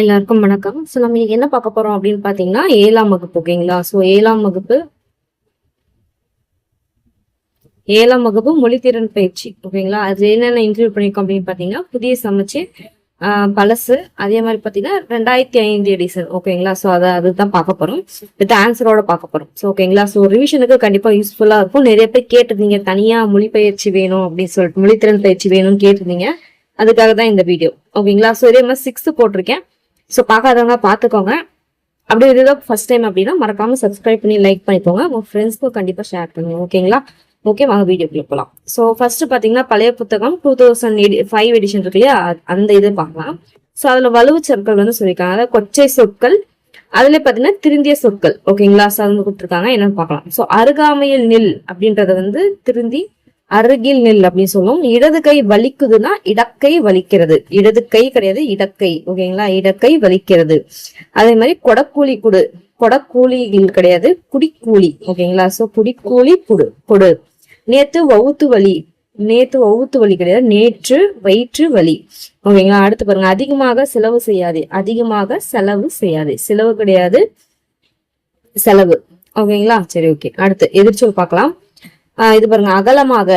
எல்லாருக்கும் வணக்கம். ஸோ நம்ம இன்னைக்கு என்ன பார்க்க போறோம் அப்படின்னு பார்த்தீங்கன்னா 7ஆம் வகுப்பு. ஓகேங்களா? ஸோ 7ஆம் வகுப்பு மொழித்திறன் பயிற்சி. ஓகேங்களா? அது என்னென்ன இன்க்ளூட் பண்ணியிருக்கோம் அப்படின்னு பார்த்தீங்கன்னா புதிய சமைச்சு பழசு, அதே மாதிரி பார்த்தீங்கன்னா 2005 எடிஷன். ஓகேங்களா? ஸோ அதுதான் பார்க்க போறோம், வித் ஆன்சரோட பார்க்க போறோம். ஸோ ஓகேங்களா? ஸோ ரிவிஷனுக்கு கண்டிப்பா யூஸ்ஃபுல்லா இருக்கும். நிறைய பேர் கேட்டிருந்தீங்க தனியா மொழி பயிற்சி வேணும் அப்படின்னு சொல்லிட்டு, மொழித்திறன் பயிற்சி வேணும்னு கேட்டிருந்தீங்க. அதுக்காக தான் இந்த வீடியோ. ஓகேங்களா? ஸோ இதே மாதிரி 6 போட்டிருக்கேன். ஸோ பார்க்காதவங்க பார்த்துக்கோங்க. அப்படி இதுதான் ஃபர்ஸ்ட் டைம் அப்படின்னா மறக்காம சப்ஸ்கிரைப் பண்ணி லைக் பண்ணிக்கோங்க. உங்க ஃப்ரெண்ட்ஸ்க்கும் கண்டிப்பாக ஷேர் பண்ணுங்க. ஓகேங்களா? ஓகே, வாங்க வீடியோக்குள்ள போகலாம். ஸோ ஃபர்ஸ்ட் பார்த்தீங்கன்னா பழைய புத்தகம் 2005 எடிஷன் இருக்கு இல்லையா, அந்த இது பார்க்கலாம். ஸோ அதுல வலுவு சொற்கள் வந்து சொல்லியிருக்காங்க, அதாவது கொச்சை சொற்கள், அதுல பாத்தீங்கன்னா திருந்திய சொற்கள். ஓகேங்களா? ஸோ அது கொடுத்துருக்காங்க, என்னன்னு பார்க்கலாம். ஸோ அருகாமையில் நில் அப்படின்றத வந்து திருந்தி அருகில் நில் அப்படின்னு சொல்லுவோம். இடது கை வலிக்குதுன்னா இடக்கை வலிக்கிறது. இடது கை கிடையாது, இடக்கை. ஓகேங்களா? இடக்கை வலிக்கிறது. அதே மாதிரி கொடக்கூலி குடு, கொடக்கூலிகள் கிடையாது, குடிக்கூலி. ஓகேங்களா? சோ குடிக்கூலி புடு பொடு. நேத்து வவுத்து வலி, நேத்து வவுத்து வலி கிடையாது, நேற்று வயிற்று வலி. ஓகேங்களா? அடுத்து பாருங்க, அதிகமாக செலவு செய்யாது, அதிகமாக செலவு செய்யாது. செலவு கிடையாது, செலவு. ஓகேங்களா? சரி, ஓகே. அடுத்து எதிர்ச்சொல் பார்க்கலாம். இது பாருங்க, அகலமாக.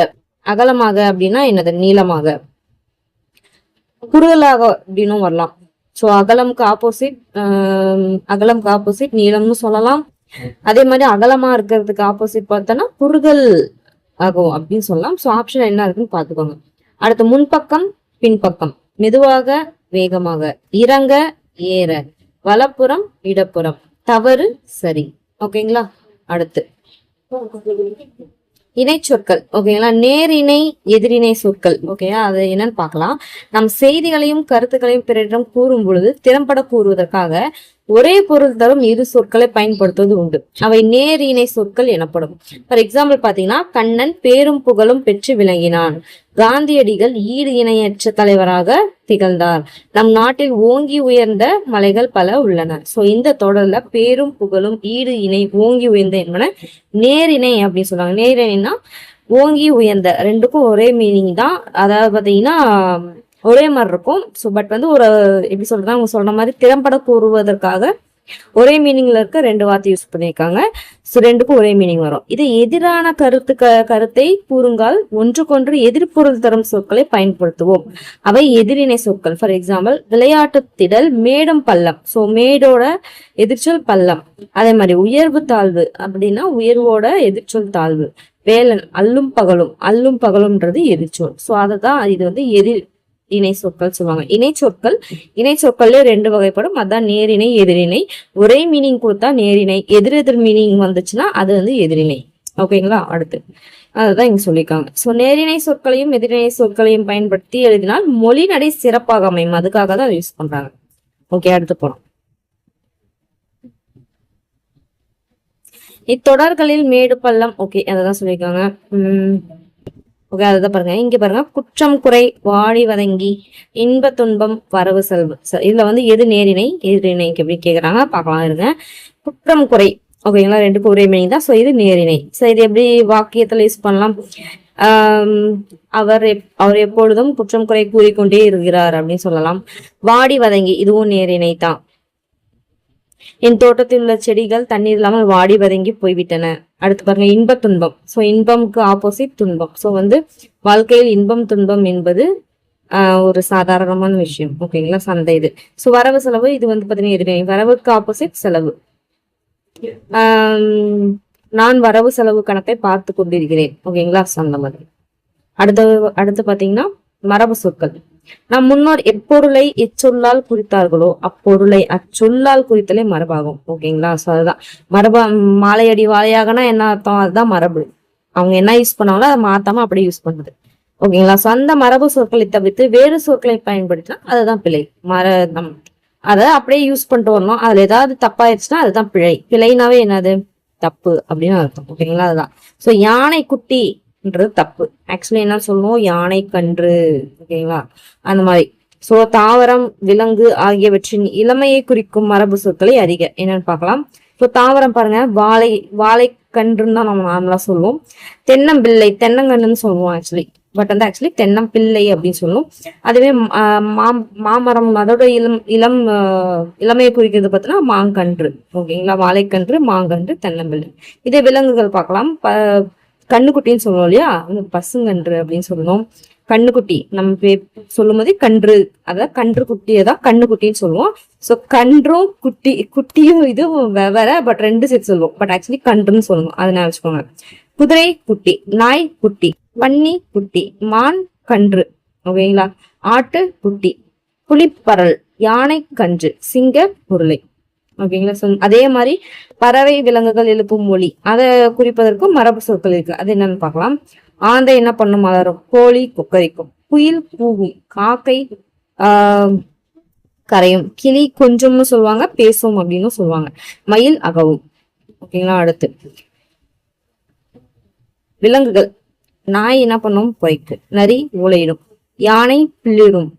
அகலமாக அப்படின்னா என்னது? நீளமாக. குறுகலாக அப்படின்னும் வரலாம். சோ அகலம்க்கு ஆப்போசிட் நீளம்னு சொல்லலாம். அதே மாதிரி அகலமா இருக்கிறதுக்கு ஆப்போசிட் பார்த்தோன்னா குறுகல் ஆகும் அப்படின்னு சொல்லலாம். சோ ஆப்ஷன் என்ன இருக்குன்னு பாத்துக்கோங்க. அடுத்து முன்பக்கம் பின்பக்கம், மெதுவாக வேகமாக, இறங்க ஏற, வலப்புறம் இடப்புறம், தவறு சரி. ஓகேங்களா? அடுத்து இணை சொற்கள். ஓகேங்களா? நேரிணை எதிரிணை சொற்கள். ஓகேயா? அது என்னன்னு பார்க்கலாம். நம் செய்திகளையும் கருத்துக்களையும் பிறரிடம் கூறும் பொழுது திறம்பட கூறுவதற்காக ஒரே பொருள் தரும் இரு சொற்களை பயன்படுத்துவது உண்டு. அவை நேர் இணை சொற்கள் எனப்படும். ஃபார் எக்ஸாம்பிள் பாத்தீங்கன்னா, கண்ணன் பேரும் புகழும் பெற்று விளங்கினான். காந்தியடிகள் ஈடு இணையற்ற தலைவராக திகழ்ந்தார். நம் நாட்டில் ஓங்கி உயர்ந்த மலைகள் பல உள்ளன. சோ இந்த தொடர்ல பேரும் புகழும் ஈடு இணை ஓங்கி உயர்ந்த என்பன நேரிணை அப்படின்னு சொல்லுவாங்க. நேரிணைனா ஓங்கி உயர்ந்த, ரெண்டுக்கும் ஒரே மீனிங் தான். அதாவது பாத்தீங்கன்னா ஒரே மாதிரி இருக்கும். ஸோ பட் வந்து ஒரு எப்படி சொல்றதா, அவங்க சொல்ற மாதிரி திறம்பட கூறுவதற்காக ஒரே மீனிங்ல இருக்க ரெண்டு வார்த்தை யூஸ் பண்ணியிருக்காங்க. ஸோ ரெண்டுக்கும் ஒரே மீனிங் வரும். இது எதிரான கருத்தை கூறுங்கால் ஒன்றுக்கொன்று எதிர்பொருள் தரும் சொற்களை பயன்படுத்துவோம். அவை எதிரிணை சொற்கள். ஃபார் எக்ஸாம்பிள், விளையாட்டு திடல் மேடும் பள்ளம். ஸோ மேடோட எதிர்ச்சொல் பள்ளம். அதே மாதிரி உயர்வு தாழ்வு அப்படின்னா உயர்வோட எதிர்ச்சொல் தாழ்வு. வேலன் அல்லும் பகலும், அல்லும் பகலும்ன்றது எதிர்ச்சொல். ஸோ அதை தான் இது வந்து இணை சொற்கள் சொல்லுவாங்க. இணை சொற்கள்ல ரெண்டு வகைப்படும். அதான் நேரிணை எதிரிணை. ஒரே மீனிங் கொடுத்தா நேரிணை, எதிர் மீனிங் வந்துச்சுன்னா அது வந்து எதிரிணை. ஓகேங்களா? அடுத்து அதுதான் இங்க சொல்லியிருக்காங்க. சோ நேரிணை சொற்களையும் எதிரிணை சொற்களையும் பயன்படுத்தி எழுதினால் மொழி நடை சிறப்பாக அமையும். அதுக்காக தான் யூஸ் பண்றாங்க. ஓகே, அடுத்து போறோம். இத்தொடர்களில் மேடு பள்ளம். ஓகே, அததான் சொல்லியிருக்காங்க. ஓகே, அதுதான் பாருங்க. இங்க பாருங்க, குற்றம் குறை வாடி வதங்கி இன்ப துன்பம் வரவு செல்வு. இதுல வந்து எது நேரிணை எதிரிணை எப்படி கேக்குறாங்க பார்க்கலாம் இருங்க. குற்றம் குறை. ஓகேங்களா? ரெண்டுக்கும் ஒரே மீனிங் தான். சோ இது நேரிணை. சோ இது எப்படி வாக்கியத்துல யூஸ் பண்ணலாம்? அவர் எப்பொழுதும் குற்றம் குறை கூறிக்கொண்டே இருக்கிறார் அப்படின்னு சொல்லலாம். வாடி வதங்கி, இதுவும் நேரிணை தான். என் தோட்டத்தில் உள்ள செடிகள் தண்ணீர் இல்லாமல் வாடி வதங்கி போய்விட்டன. அடுத்து பாருங்க, இன்ப துன்பம். சோ இன்பம்க்கு ஆப்போசிட் துன்பம். சோ வந்து வாழ்க்கையில் இன்பம் துன்பம் என்பது ஒரு சாதாரணமான விஷயம். ஓகேங்களா? சந்தை இது. சோ வரவு செலவு, இது வந்து பாத்தீங்கன்னா எதிரிணை. வரவுக்கு ஆப்போசிட் செலவு. நான் வரவு செலவு கணக்கை பார்த்து கொண்டிருக்கிறேன். ஓகேங்களா? அந்த மாதிரி. அடுத்து பாத்தீங்கன்னா மரபு சொற்கள். நம் முன்னோர் எப்பொருளை எச்சொல்லால் குறித்தார்களோ அப்பொருளை அச்சொல்லால் குறித்தலே மரபாகும். ஓகேங்களா? சோ அதுதான் மரபா. மாலையடி வாழையாகனா என்ன அர்த்தம்? அதுதான் மரபு. அவங்க என்ன யூஸ் பண்ணாங்களோ அதை மாத்தாம அப்படியே யூஸ் பண்ணுது. ஓகேங்களா? சோ அந்த மரபு சொற்களை தவிர்த்து வேறு சொற்களை பயன்படுத்தினா அதுதான் பிழை. அதை அப்படியே யூஸ் பண்ணிட்டு வரணும். அதுல ஏதாவது தப்பாயிருச்சுன்னா அதுதான் பிழை. பிழைனாவே என்னது? தப்பு அப்படின்னு அர்த்தம். ஓகேங்களா? அதுதான். சோ யானை குட்டி தப்பு. ஆக்சுவலி என்ன சொல்லுவோம்? யானை கன்று. ஓகேங்களா? அந்த மாதிரி. சோ தாவரம் விலங்கு ஆகியவற்றின் இளமையை குறிக்கும் மரபு சொற்களை அறிக. என்னன்னு பார்க்கலாம். சோ தாவரம் பாருங்க, வாழை கன்றுன்னு தான் நம்ம நார்மலா சொல்லுவோம். தென்னம்பிள்ளை தென்னங்கன்றுன்னு சொல்லுவோம். ஆக்சுவலி பட் வந்து ஆக்சுவலி தென்னம்பிள்ளை அப்படின்னு சொல்லுவோம். அதுவே மாமரம் அதோட இளம் இளமையை குறிக்கிறது பார்த்தீங்கன்னா மாங்கன்று. ஓகேங்களா, வாழைக்கன்று, மாங்கன்று, தென்னம்பிள்ளை. இதே விலங்குகள் பார்க்கலாம். கண்ணுக்குட்டின்னு சொல்லுவோம் இல்லையா, பசுங்கன்று அப்படின்னு சொல்லணும். கண்ணுக்குட்டி நம்ம சொல்லும் போதே கன்று, அதாவது கன்று குட்டியை தான் கண்ணுக்குட்டின்னு சொல்லுவோம். ஸோ கன்றும் குட்டியும் இதுவும் வேற, பட் ரெண்டு சேர்த்து சொல்லுவோம். பட் ஆக்சுவலி கன்றுன்னு சொல்லணும், அதை நான் வச்சுக்கோங்க. குதிரை குட்டி, நாய் குட்டி, பன்னி குட்டி, மான் கன்று. ஓகேங்களா, ஆட்டு குட்டி, புலிப்பரல், யானை கன்று, சிங்க உருளை. ஓகேங்களா, அதே மாதிரி பறவை விலங்குகள் எழுப்பும் மொழி, அதை குறிப்பதற்கும் மரபு சொற்கள் இருக்கு. அது என்னன்னு பார்க்கலாம். ஆந்தை என்ன பண்ணும், மலரும். கோழி கொக்கரிக்கும், குயில் கூவும், காக்கை கரையும், கிளி கொஞ்சம்னு சொல்லுவாங்க, பேசும் அப்படின்னு சொல்லுவாங்க, மயில் அகவும். ஓகேங்களா, அடுத்து விலங்குகள். நாய் என்ன பண்ணும், குறைக்கு, நரி ஊளையிடும், யானை பிள்ளிடும்,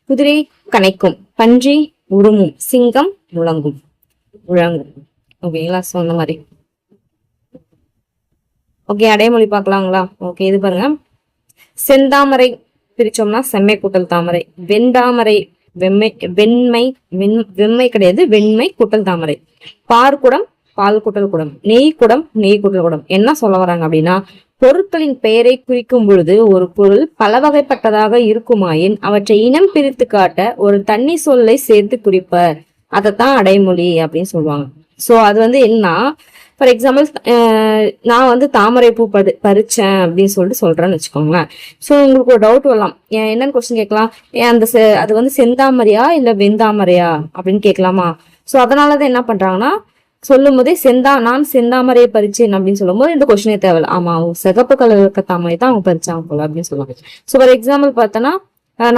குதிரை கனைக்கும், பன்றி உருமும், சிங்கம் முழங்கும். ஓகேங்களா, சொன்ன மாதிரி. ஓகே, அடைமொழி பார்க்கலாங்களா. ஓகே, இது பாருங்க. செந்தாமரை பிரிச்சோம்னா செம்மை கூட்டல் தாமரை. வெண்தாமரை வெண்மை கிடையாது, வெண்மை கூட்டல் தாமரை. பார்க்குடம் பால் கூட்டல் குடம். நெய் குடம் நெய் கூட்டல் குடம். என்ன சொல்ல வராங்க அப்படின்னா, பொருட்களின் பெயரை குறிக்கும் பொழுது ஒரு பொருள் பல வகைப்பட்டதாக இருக்குமாயின் அவற்றை இனம் பிரித்து காட்ட ஒரு தனி சொல்லை சேர்த்து குறிப்பர். அதைத்தான் அடைமொழி அப்படின்னு சொல்லுவாங்க. சோ அது வந்து என்ன, ஃபார் எக்ஸாம்பிள் நான் வந்து தாமரை பூ பறிச்சேன் அப்படின்னு சொல்லிட்டு சொல்றேன்னு வச்சுக்கோங்களேன். ஸோ உங்களுக்கு ஒரு டவுட் வரலாம், என்னன்னு கொஸ்டின் கேட்கலாம், அந்த அது வந்து செந்தாமரையா இல்ல வெந்தாமரையா அப்படின்னு கேட்கலாமா. ஸோ அதனாலதான் என்ன பண்றாங்கன்னா, சொல்லும் போதே நான் செந்தாமரையை பறிச்சேன் அப்படின்னு சொல்லும் போது இந்த கொஸ்டினே தேவையில்ல. ஆமா, சிகப்பு கலர் இருக்க தாமரை தான் அவங்க பறிச்சாங்க போல அப்படின்னு சொல்லுவாங்க. ஸோ ஃபார் எக்ஸாம்பிள் பார்த்தோன்னா,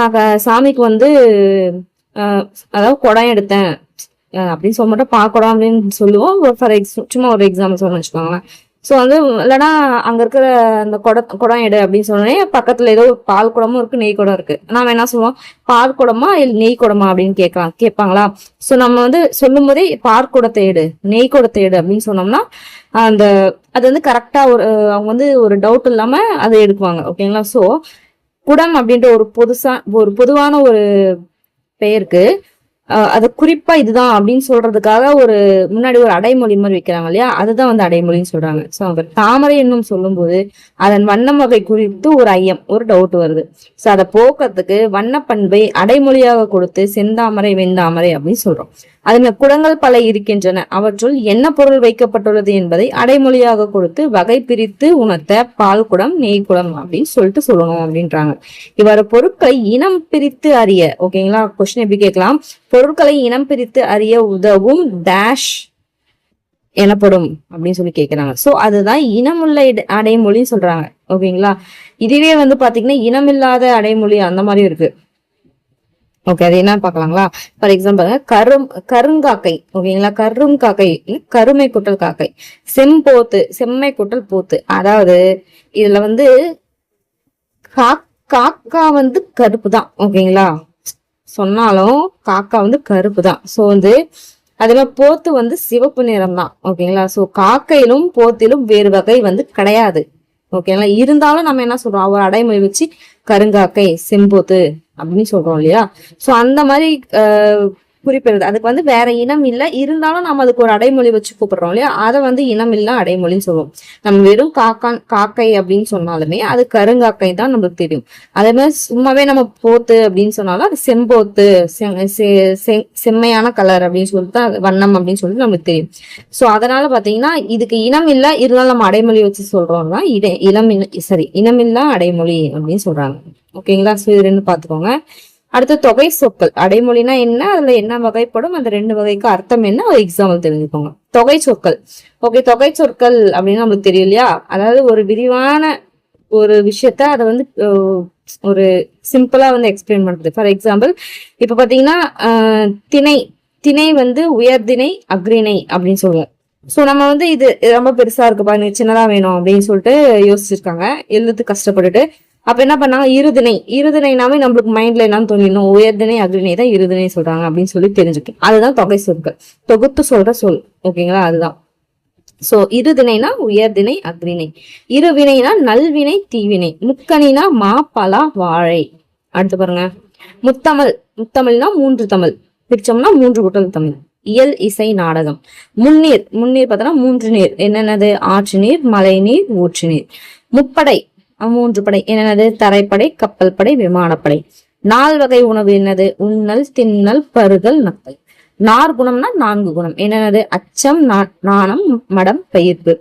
நான் சாமிக்கு வந்து அதாவது குடம் எடுத்தேன் அப்படின்னு சொல்ல மாட்டோம், பாக்குறோம் அப்படின்னு சொல்லுவோம். சும்மா ஒரு எக்ஸாம்பிள் சொல்லணும்னு வச்சுக்கோங்களேன். ஸோ வந்து இல்லைன்னா அங்க இருக்கிற அந்த குடம் எடு அப்படின்னு சொன்னோடனே பக்கத்துல ஏதோ பால் குடமும் இருக்கு, நெய் குடம் இருக்கு. நாம என்ன சொல்லுவோம், பால் குடமா இல்லை நெய் குடமா அப்படின்னு கேட்பாங்களா. ஸோ நம்ம வந்து சொல்லும் போதே பாற்குடத்தை எடு, நெய் குடத்தை எடு அப்படின்னு சொன்னோம்னா அது வந்து கரெக்டா அவங்க வந்து ஒரு டவுட் இல்லாம அதை எடுக்குவாங்க. ஓகேங்களா. ஸோ குடம் அப்படின்ற ஒரு பொதுவான ஒரு பெயருக்கு அது குறிப்பா இதுதான் அப்படின்னு சொல்றதுக்காக முன்னாடி ஒரு அடைமொழி மாதிரி வைக்கிறாங்க இல்லையா, அதுதான் வந்து அடைமொழின்னு சொல்றாங்க. சோ அவங்க தாமரை என்னும் சொல்லும் போது அதன் வண்ணம் வகை குறித்து ஒரு ஐயம், ஒரு டவுட் வருது. சோ அதை போக்குறதுக்கு வண்ண பண்பை அடைமொழியாக கொடுத்து செந்தாமரை வெந்தாமரை அப்படின்னு சொல்றோம். அதுல குடங்கள் பல இருக்கின்றன, அவற்றுள் என்ன பொருள் வைக்கப்பட்டுள்ளது என்பதை அடைமொழியாக கொடுத்து வகை பிரித்து உணர்த்த பால் குடம் நெய் குடம் அப்படின்னு சொல்லிட்டு சொல்லணும் அப்படின்றாங்க. இவ்வாறு பொருட்களை இனம் பிரித்து அறிய, ஓகேங்களா, கொஸ்டின் எப்படி கேட்கலாம், பொருட்களை இனம் பிரித்து அறிய உதவும் டேஷ் எனப்படும் அப்படின்னு சொல்லி கேட்கிறாங்க. சோ அதுதான் இனமுள்ள அடைமொழின்னு சொல்றாங்க. ஓகேங்களா. இதுவே வந்து பாத்தீங்கன்னா இனமில்லாத அடைமொழி அந்த மாதிரி இருக்கு. ஓகே, அது என்னன்னு பாக்கலாங்களா. For example கருங்காக்கை. ஓகேங்களா, கருங்காக்கை கருமை குட்டல் காக்கை. செம்போத்து செம்மை குட்டல் போத்து. அதாவது இதுல வந்து காக்கா வந்து கருப்பு தான். ஓகேங்களா, சொன்னாலும் காக்கா வந்து கருப்பு தான். சோ வந்து அதுல போத்து வந்து சிவப்பு நிறம் தான். ஓகேங்களா. சோ காக்கையிலும் போத்திலும் வேறு வகை வந்து கிடையாது. ஓகேங்களா. இருந்தாலும் நம்ம என்ன சொல்றோம், ஒரு அடைமொழி வச்சு கருங்காக்கை செம்போத்து அப்படின்னு சொல்றோம் இல்லையா. சோ அந்த மாதிரி குறிப்பிடுறது, அதுக்கு வந்து வேற இனம் இல்லை, இருந்தாலும் நம்ம அதுக்கு ஒரு அடைமொழி வச்சு கூப்பிடுறோம் இல்லையா, அதை வந்து இனம் இல்ல அடைமொழின்னு சொல்லுவோம். நம்ம வெறும் காக்கை அப்படின்னு சொன்னாலுமே அது கருங்காக்கை தான் நம்மளுக்கு தெரியும். அதே மாதிரி சும்மாவே நம்ம போத்து அப்படின்னு சொன்னாலும் அது செம்போத்து, செம்மையான கலர் அப்படின்னு சொல்லிட்டு வண்ணம் அப்படின்னு சொல்லிட்டு நம்மளுக்கு தெரியும். சோ அதனால பாத்தீங்கன்னா இதுக்கு இனம் இல்ல, இருந்தாலும் நம்ம அடைமொழி வச்சு சொல்றோம்னா இனமில்லா அடைமொழி அப்படின்னு சொல்றாங்க. ஓகேங்களா. சோ இது ரெண்டு பாத்துக்கோங்க. அடுத்த தொகை சொற்கள். அடைமொழினா என்ன, அதுல என்ன வகைப்படும், அந்த ரெண்டு வகைக்கு அர்த்தம் என்ன, ஒரு எக்ஸாம்பிள் தெரிஞ்சுக்கோங்க. தொகை சொற்கள். ஓகே, தொகை சொற்கள் அப்படின்னு நம்மளுக்கு தெரியும் இல்லையா, அதாவது ஒரு விரிவான ஒரு விஷயத்த அதை வந்து ஒரு சிம்பிளா வந்து எக்ஸ்பிளைன் பண்றது. ஃபார் எக்ஸாம்பிள் இப்ப பாத்தீங்கன்னா திணை வந்து உயர்திணை அக்ரிணை அப்படின்னு சொல்லுவோம். சோ நம்ம வந்து இது ரொம்ப பெருசா இருக்குப்பா, நீ சின்னதா வேணும் அப்படின்னு சொல்லிட்டு யோசிச்சிருக்காங்க, எழுதுறதுக்கு கஷ்டப்பட்டுட்டு. அப்ப என்ன பண்ணாங்க, இருதிணைனாவே நம்மளுக்கு மைண்ட்ல என்னன்னு தோணிடணும், உயர்திணை அக்ரிணை தான் இருதிணை சொல்றாங்க அப்படின்னு சொல்லி தெரிஞ்சுக்கணும். அதுதான் தொகை சொற்கள், தொகுத்து சொல்ற சொல். ஓகேங்களா, அதுதான். சோ இருதிணைனா உயர்திணை அக்ரிணை, இருவினைனா நல்வினை தீவினை, முக்கணினா மா பலா வாழை. அடுத்து பாருங்க முத்தமிழ், முத்தமிழ்னா மூன்று தமிழ் பிரிச்சோம்னா மூன்று கூட்டல் தமிழ். இயல் இசை நாடகம். முன்னீர், முன்னீர் பார்த்தோம்னா மூன்று நீர் என்னென்னது ஆற்று நீர் மழை நீர் ஊற்று நீர். முப்படை மூன்று படை என்னென்னது தரைப்படை கப்பல் படை விமானப்படை. 4 வகை உணவு என்னது உண்ணல் தின்னல் பருதல் நக்கல். நாற்குணம்னா 4 குணம் என்னது அச்சம் நாணம் மடம் பயிர்ப்பு.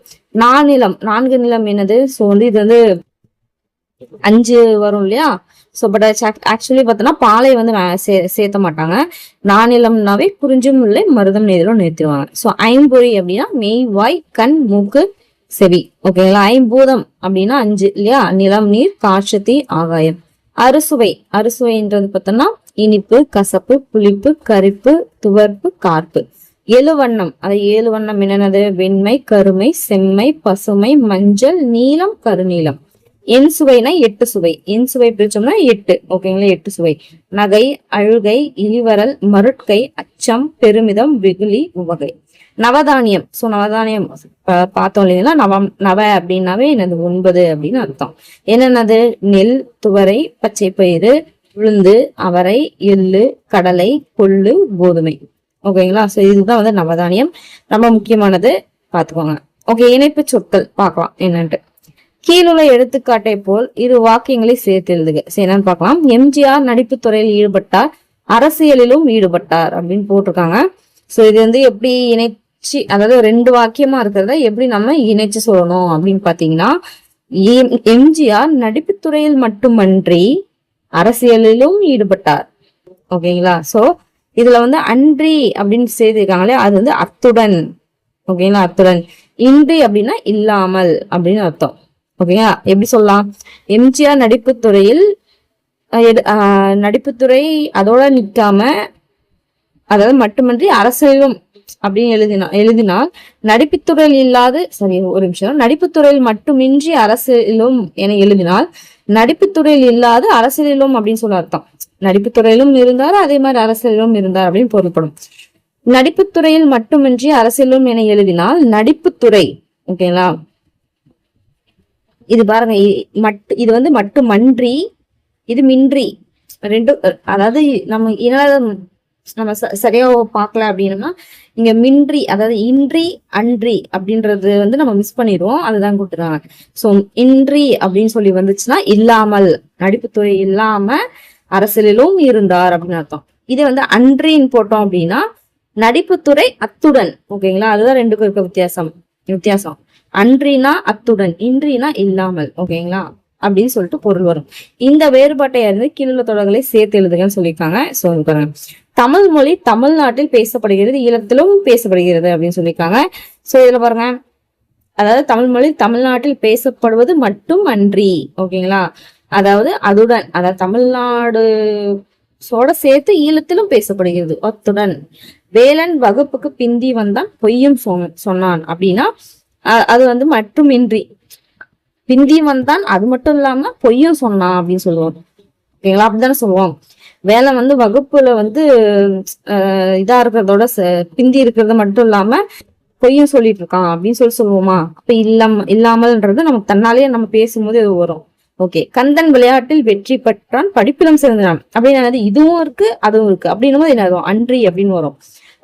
நானிலம் 4 நிலம் என்னது சோ வந்து இது வந்து 5 வரும் இல்லையா. சோ பட் ஆக்சுவலி பார்த்தோன்னா பாலை வந்து சேர்த்த மாட்டாங்க. நானிலம்னாவே குறிஞ்சும் முல்லை மருதம் நெய்தலும் நிறுத்திடுவாங்க. சோ ஐம்பொறி அப்படின்னா மெய் வாய் கண் மூக்கு செவி. ஓகேங்களா. ஐம்பூதம் அப்படின்னா 5 இல்லையா, நிலம் நீர் காற்று தீ ஆகாயம். அறுசுவை, அறுசுவைன்றது பார்த்தோம்னா இனிப்பு கசப்பு புளிப்பு கரிப்பு துவர்ப்பு கார்ப்பு. 7 வண்ணம், அது 7 வண்ணம் என்னென்னது வெண்மை கருமை செம்மை பசுமை மஞ்சள் நீலம் கருநீலம். என் சுவைனா 8 சுவை, என் சுவை பிரிச்சோம்னா 8. ஓகேங்களா. 8 சுவை. நகை அழுகை இழிவரல் மருட்கை அச்சம் பெருமிதம் வெகுளி உவகை. நவதானியம், சோ நவதானியம் பார்த்தோம் இல்லைங்களா. நவ அப்படின்னாவே என்னது 9 அப்படின்னு அர்த்தம். என்னென்னது நெல் துவரை பச்சை பயிறு உளுந்து அவரை எள்ளு கடலை கொள்ளு கோதுமை. ஓகேங்களா. சோ இதுதான் வந்து நவதானியம், ரொம்ப முக்கியமானது பாத்துக்கோங்க. ஓகே, இணைப்பு சொற்கள் பார்க்கலாம் என்னன்ட்டு. கீழுள்ள எடுத்துக்காட்டை போல் 2 வாக்கியங்களை சேர்த்து எழுதுக. சரி என்னன்னு பார்க்கலாம். எம்ஜிஆர் நடிப்பு துறையில் ஈடுபட்டார் அரசியலிலும் ஈடுபட்டார் அப்படின்னு போட்டிருக்காங்க. சோ இது வந்து எப்படி இணைச்சு, அதாவது 2 வாக்கியமா இருக்கிறத எப்படி நம்ம இணைச்சு சொல்லணும் அப்படின்னு பாத்தீங்கன்னா, எம்ஜிஆர் நடிப்பு துறையில் மட்டுமன்றி அரசியலிலும் ஈடுபட்டார். ஓகேங்களா. சோ இதுல வந்து அன்றி அப்படின்னு செய்திருக்காங்களே அது வந்து அத்துடன். ஓகேங்களா. அத்துடன். இன்றி அப்படின்னா இல்லாமல் அப்படின்னு அர்த்தம். ஓகேங்களா. எப்படி சொல்லலாம், எம்ஜிஆர் நடிப்புத்துறையில் நடிப்புத்துறை அதோட நிற்காம அதாவது மட்டுமன்றி அரசியலும் அப்படின்னு எழுதினால் நடிப்புத்துறையில் இல்லாது சரி ஒரு நிமிஷம் நடிப்புத்துறையில் மட்டுமின்றி அரசியலும் என எழுதினால் நடிப்புத்துறையில் இல்லாது அரசியலிலும் அப்படின்னு சொல்ல அர்த்தம். நடிப்புத்துறையிலும் இருந்தார் அதே மாதிரி அரசியலிலும் இருந்தார் அப்படின்னு பொருள்படும். நடிப்புத்துறையில் மட்டுமின்றி அரசியலும் என எழுதினால் நடிப்புத்துறை. ஓகேங்களா. இது பாருங்க இது வந்து மட்டுமன்றி இது மின்றி ரெண்டும், அதாவது நம்ம சரியா பார்க்கல அப்படின்னா இங்க மின்றி அதாவது இன்றி அன்றி அப்படின்றது வந்து நம்ம மிஸ் பண்ணிடுவோம், அதுதான் கொடுத்துருக்காங்க. சோ இன்றி அப்படின்னு சொல்லி வந்துச்சுன்னா இல்லாமல் நடிப்புத்துறை இல்லாம அரசியலிலும் இருந்தார் அப்படின்னு அர்த்தம். இதே வந்து அன்றின்னு போட்டோம் அப்படின்னா நடிப்புத்துறை அத்துடன். ஓகேங்களா. அதுதான் ரெண்டுக்கும் இருக்க வித்தியாசம். அன்றினா அத்துடன் இன்றினா இல்லாமல். ஓகேங்களா. அப்படின்னு சொல்லிட்டு பொருள் வரும். இந்த வேறுபாட்டை அறிந்து கீழுள்ள தொடர்களை சேர்த்து எழுதுகன்னு சொல்லியிருக்காங்க. சோ தமிழ் மொழி தமிழ்நாட்டில் பேசப்படுகிறது ஈழத்திலும் பேசப்படுகிறது அப்படின்னு சொல்லியிருக்காங்க. சோ இதுல பாருங்க, அதாவது தமிழ் மொழி தமிழ்நாட்டில் பேசப்படுவது மட்டும் அன்றி. ஓகேங்களா. அதாவது அதுடன், அதாவது தமிழ்நாடு சேர்த்து ஈழத்திலும் பேசப்படுகிறது அத்துடன். வேலன் வகுப்புக்கு பிந்தி வந்தான் பொய்யும் சொன்னான் அப்படின்னா அது வந்து மட்டுமின்றி பிந்தி வந்தான் அது மட்டும் இல்லாம பொய்யும் சொன்னான் அப்படின்னு சொல்லுவோம். ஓகேங்களா. அப்படித்தானே சொல்லுவோம். வேலை வந்து வகுப்புல வந்து இதா இருக்கிறதோட பிந்தி இருக்கிறது மட்டும் இல்லாம பொய்யும் சொல்லிட்டு இருக்கான் அப்படின்னு சொல்லுவோமா. அப்ப இல்லாமல்ன்றது நமக்கு தன்னாலேயே நம்ம பேசும்போது இது வரும். ஓகே. கந்தன் விளையாட்டில் வெற்றி பெற்றான் படிப்பிலும் சிறந்தான் அப்படின்னு இதுவும் இருக்கு அதுவும் இருக்கு அப்படின்னும் போது என்ன அன்றி அப்படின்னு வரும்.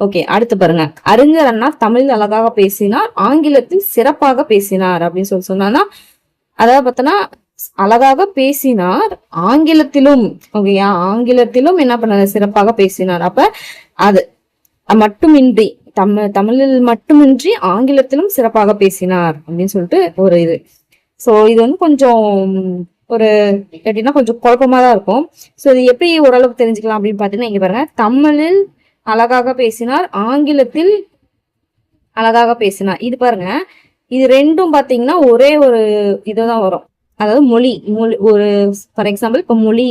ஓகே. அடுத்து பாருங்க, அறிஞர் அண்ணா தமிழில் அழகாக பேசினார் ஆங்கிலத்தில் சிறப்பாக பேசினார் அப்படின்னு சொன்னா அதாவது பார்த்தோன்னா அழகாக பேசினார் ஆங்கிலத்திலும். ஓகேயா. ஆங்கிலத்திலும் என்ன பண்ண சிறப்பாக பேசினார். அப்ப அது மட்டுமின்றி தமிழில் மட்டுமின்றி ஆங்கிலத்திலும் சிறப்பாக பேசினார் அப்படின்னு சொல்லிட்டு ஒரு இது. சோ இது வந்து கொஞ்சம் ஒரு எப்படின்னா கொஞ்சம் குழப்பமா தான் இருக்கும். சோ இது எப்படி ஓரளவுக்கு தெரிஞ்சுக்கலாம் அப்படின்னு பாத்தீங்கன்னா இங்க பாருங்க, தமிழில் அழகாக பேசினார் ஆங்கிலத்தில் அழகாக பேசினார். இது பாருங்க, இது ரெண்டும் பாத்தீங்கன்னா ஒரே ஒரு இதுதான் வரும். அதாவது மொழி ஒரு ஃபார் எக்ஸாம்பிள் இப்ப மொழி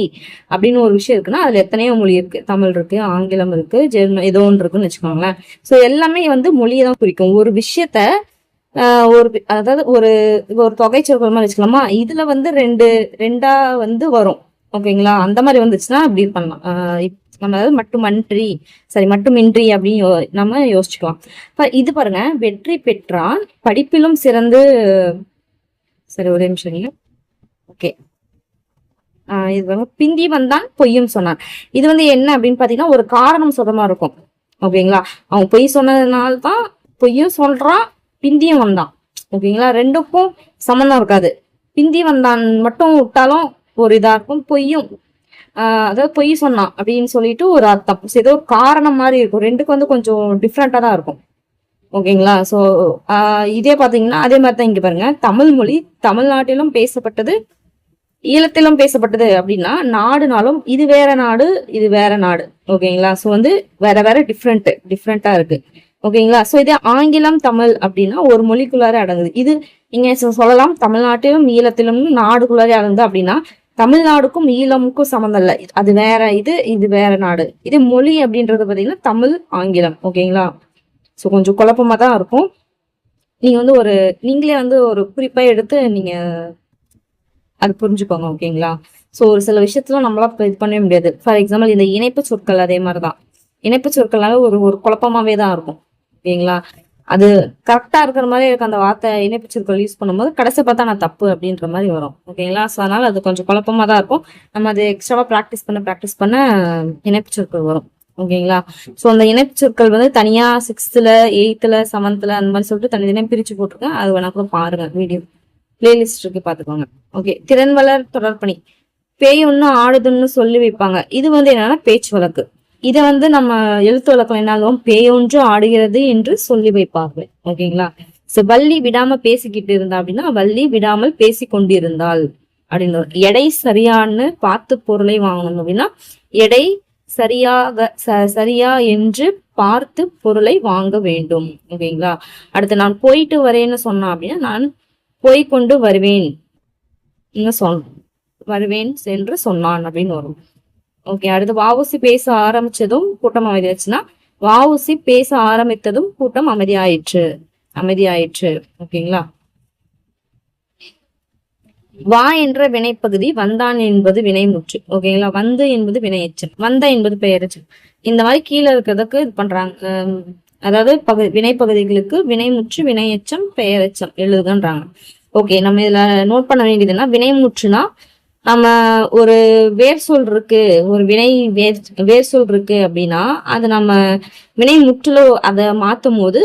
அப்படின்னு ஒரு விஷயம் இருக்குன்னா அதுல எத்தனையோ மொழி இருக்கு. தமிழ் இருக்கு ஆங்கிலம் இருக்கு ஜெர்மன் ஏதோ ஒன்று இருக்குன்னு வச்சுக்கோங்களேன். சோ எல்லாமே வந்து மொழியை தான் குறிக்கும். ஒரு விஷயத்த அதாவது ஒரு தொகை சொற்கள் மாதிரி வச்சுக்கலாமா, இதுல வந்து ரெண்டா வந்து வரும். ஓகேங்களா. அந்த மாதிரி வந்துச்சுன்னா அப்படி பண்ணலாம். நம்ம அதாவது மட்டுமன்றி மட்டுமின்றி அப்படின்னு நம்ம யோசிச்சுக்கலாம். இது பாருங்க, வெற்றி பெற்றான் படிப்பிலும் சிறந்து. சரி, ஒரே நிமிஷம். ஓகே, இது வந்து பிந்தி வந்தான் பொய்யும் சொன்னான். இது வந்து என்ன அப்படின்னு பாத்தீங்கன்னா ஒரு காரணம் சொல்ற மாதிரி இருக்கும். ஓகேங்களா, அவன் பொய் சொன்னதுனால்தான் பொய்யும் சொல்றான், பிந்தியும் வந்தான். ஓகேங்களா, ரெண்டுக்கும் சம்மந்தம் இருக்காது. பிந்தி வந்தான் மட்டும் விட்டாலும் ஒரு இதா இருக்கும். பொய்யும் அதாவது பொய் சொன்னான் அப்படின்னு சொல்லிட்டு ஒரு அர்த்தம், ஏதோ ஒரு காரணம் மாதிரி இருக்கும். ரெண்டுக்கு வந்து கொஞ்சம் டிஃப்ரெண்டா தான் இருக்கும். ஓகேங்களா, ஸோ இதே பாத்தீங்கன்னா அதே மாதிரி தான் இங்க பாருங்க. தமிழ் மொழி தமிழ்நாட்டிலும் பேசப்பட்டது, ஈழத்திலும் பேசப்பட்டது அப்படின்னா நாடுனாலும் இது வேற நாடு, இது வேற நாடு. ஓகேங்களா, ஸோ வந்து வேற வேற டிஃப்ரெண்டா இருக்கு. ஓகேங்களா, ஸோ இதே ஆங்கிலம் தமிழ் அப்படின்னா ஒரு மொழிக்குள்ளாரே அடங்குது. இது நீங்க சொல்லலாம் தமிழ்நாட்டிலும் ஈழத்திலும் நாடுக்குள்ளாரே அடங்குது அப்படின்னா தமிழ்நாடுக்கும் ஈழமுக்கும் சம்மந்தம் இல்லை, அது வேற இது வேற நாடு. இது மொழி அப்படின்றது பாத்தீங்கன்னா தமிழ் ஆங்கிலம். ஓகேங்களா, ஸோ கொஞ்சம் குழப்பமா தான் இருக்கும். நீங்க வந்து நீங்களே வந்து ஒரு குறிப்பா எடுத்து நீங்க அது புரிஞ்சுக்கோங்க. ஓகேங்களா, ஸோ ஒரு சில விஷயத்துல நம்மளால இது பண்ணவே முடியாது. ஃபார் எக்ஸாம்பிள் இந்த இணைப்பு சொற்கள் அதே மாதிரிதான். இணைப்பு சொற்கள்னால ஒரு குழப்பமாவே தான் இருக்கும். ஓகேங்களா, அது கரெக்டா இருக்கிற மாதிரி இருக்கு அந்த வார்த்தை இணைப்பு சொற்கள் யூஸ் பண்ணும்போது கடைசி பார்த்தா நான் தப்பு அப்படின்ற மாதிரி வரும். ஓகேங்களா, ஸோ அதனால அது கொஞ்சம் குழப்பமா தான் இருக்கும். நம்ம அது எக்ஸ்ட்ராவா ப்ராக்டிஸ் பண்ண இணைப்பு சொற்கள் வரும். ஓகேங்களா, ஸோ அந்த இணைப்பு சொற்கள் வந்து தனியா 6th 8th 7th அந்த மாதிரி சொல்லிட்டு தனித்தனியா பிரிச்சு போட்டிருக்கேன். அது வேணா கூட பாருங்க, வீடியோ பிளேலிஸ்ட் இருக்கு, பாத்துக்கோங்க. ஓகே, திறன் வளர் தொடர்பணி. பேய் ஒண்ணு ஆடுதுன்னு சொல்லி வைப்பாங்க. இது வந்து என்னன்னா பேச்சு வழக்கு. இதை வந்து நம்ம எழுத்து வழக்கம் என்ன ஆகும், பேயொன்று ஆடுகிறது என்று சொல்லி வைப்பார்கள். ஓகேங்களா, சோ வள்ளி விடாம பேசிக்கிட்டு இருந்தா அப்படின்னா வள்ளி விடாமல் பேசி கொண்டிருந்தாள் அப்படின்னு. எடை சரியான்னு பார்த்து பொருளை வாங்கணும் அப்படின்னா எடை சரியா என்று பார்த்து பொருளை வாங்க வேண்டும். ஓகேங்களா, அடுத்து நான் போயிட்டு வரேன்னு சொன்னா அப்படின்னா நான் போய்கொண்டு வருவேன் என்று சொன்னான் அப்படின்னு வரும். ஓகே, அடுத்து வஉசி பேச ஆரம்பிச்சதும் கூட்டம் அமைதியாச்சுன்னா வஉசி பேச ஆரம்பித்ததும் கூட்டம் அமைதியாயிற்று. ஓகேங்களா, வா என்ற வினைப்பகுதி வந்தான் என்பது வினைமுற்று. ஓகேங்களா, வந்து என்பது வினையெச்சம், வந்த என்பது பெயரெச்சம். இந்த மாதிரி கீழே இருக்கிறதுக்கு இது பண்றாங்க. அதாவது வினைப்பகுதிகளுக்கு வினைமுற்று வினையெச்சம் பெயரெச்சம் எழுதுகன்றாங்க. ஓகே, நம்ம இதுல நோட் பண்ண வேண்டியதுன்னா வினைமுற்றுனா நம்ம ஒரு வேர் சொல் இருக்கு, ஒரு வினை வேர் சொல் இருக்கு அப்படின்னா அது நம்ம வினை முற்றுல அதை மாத்தும் போது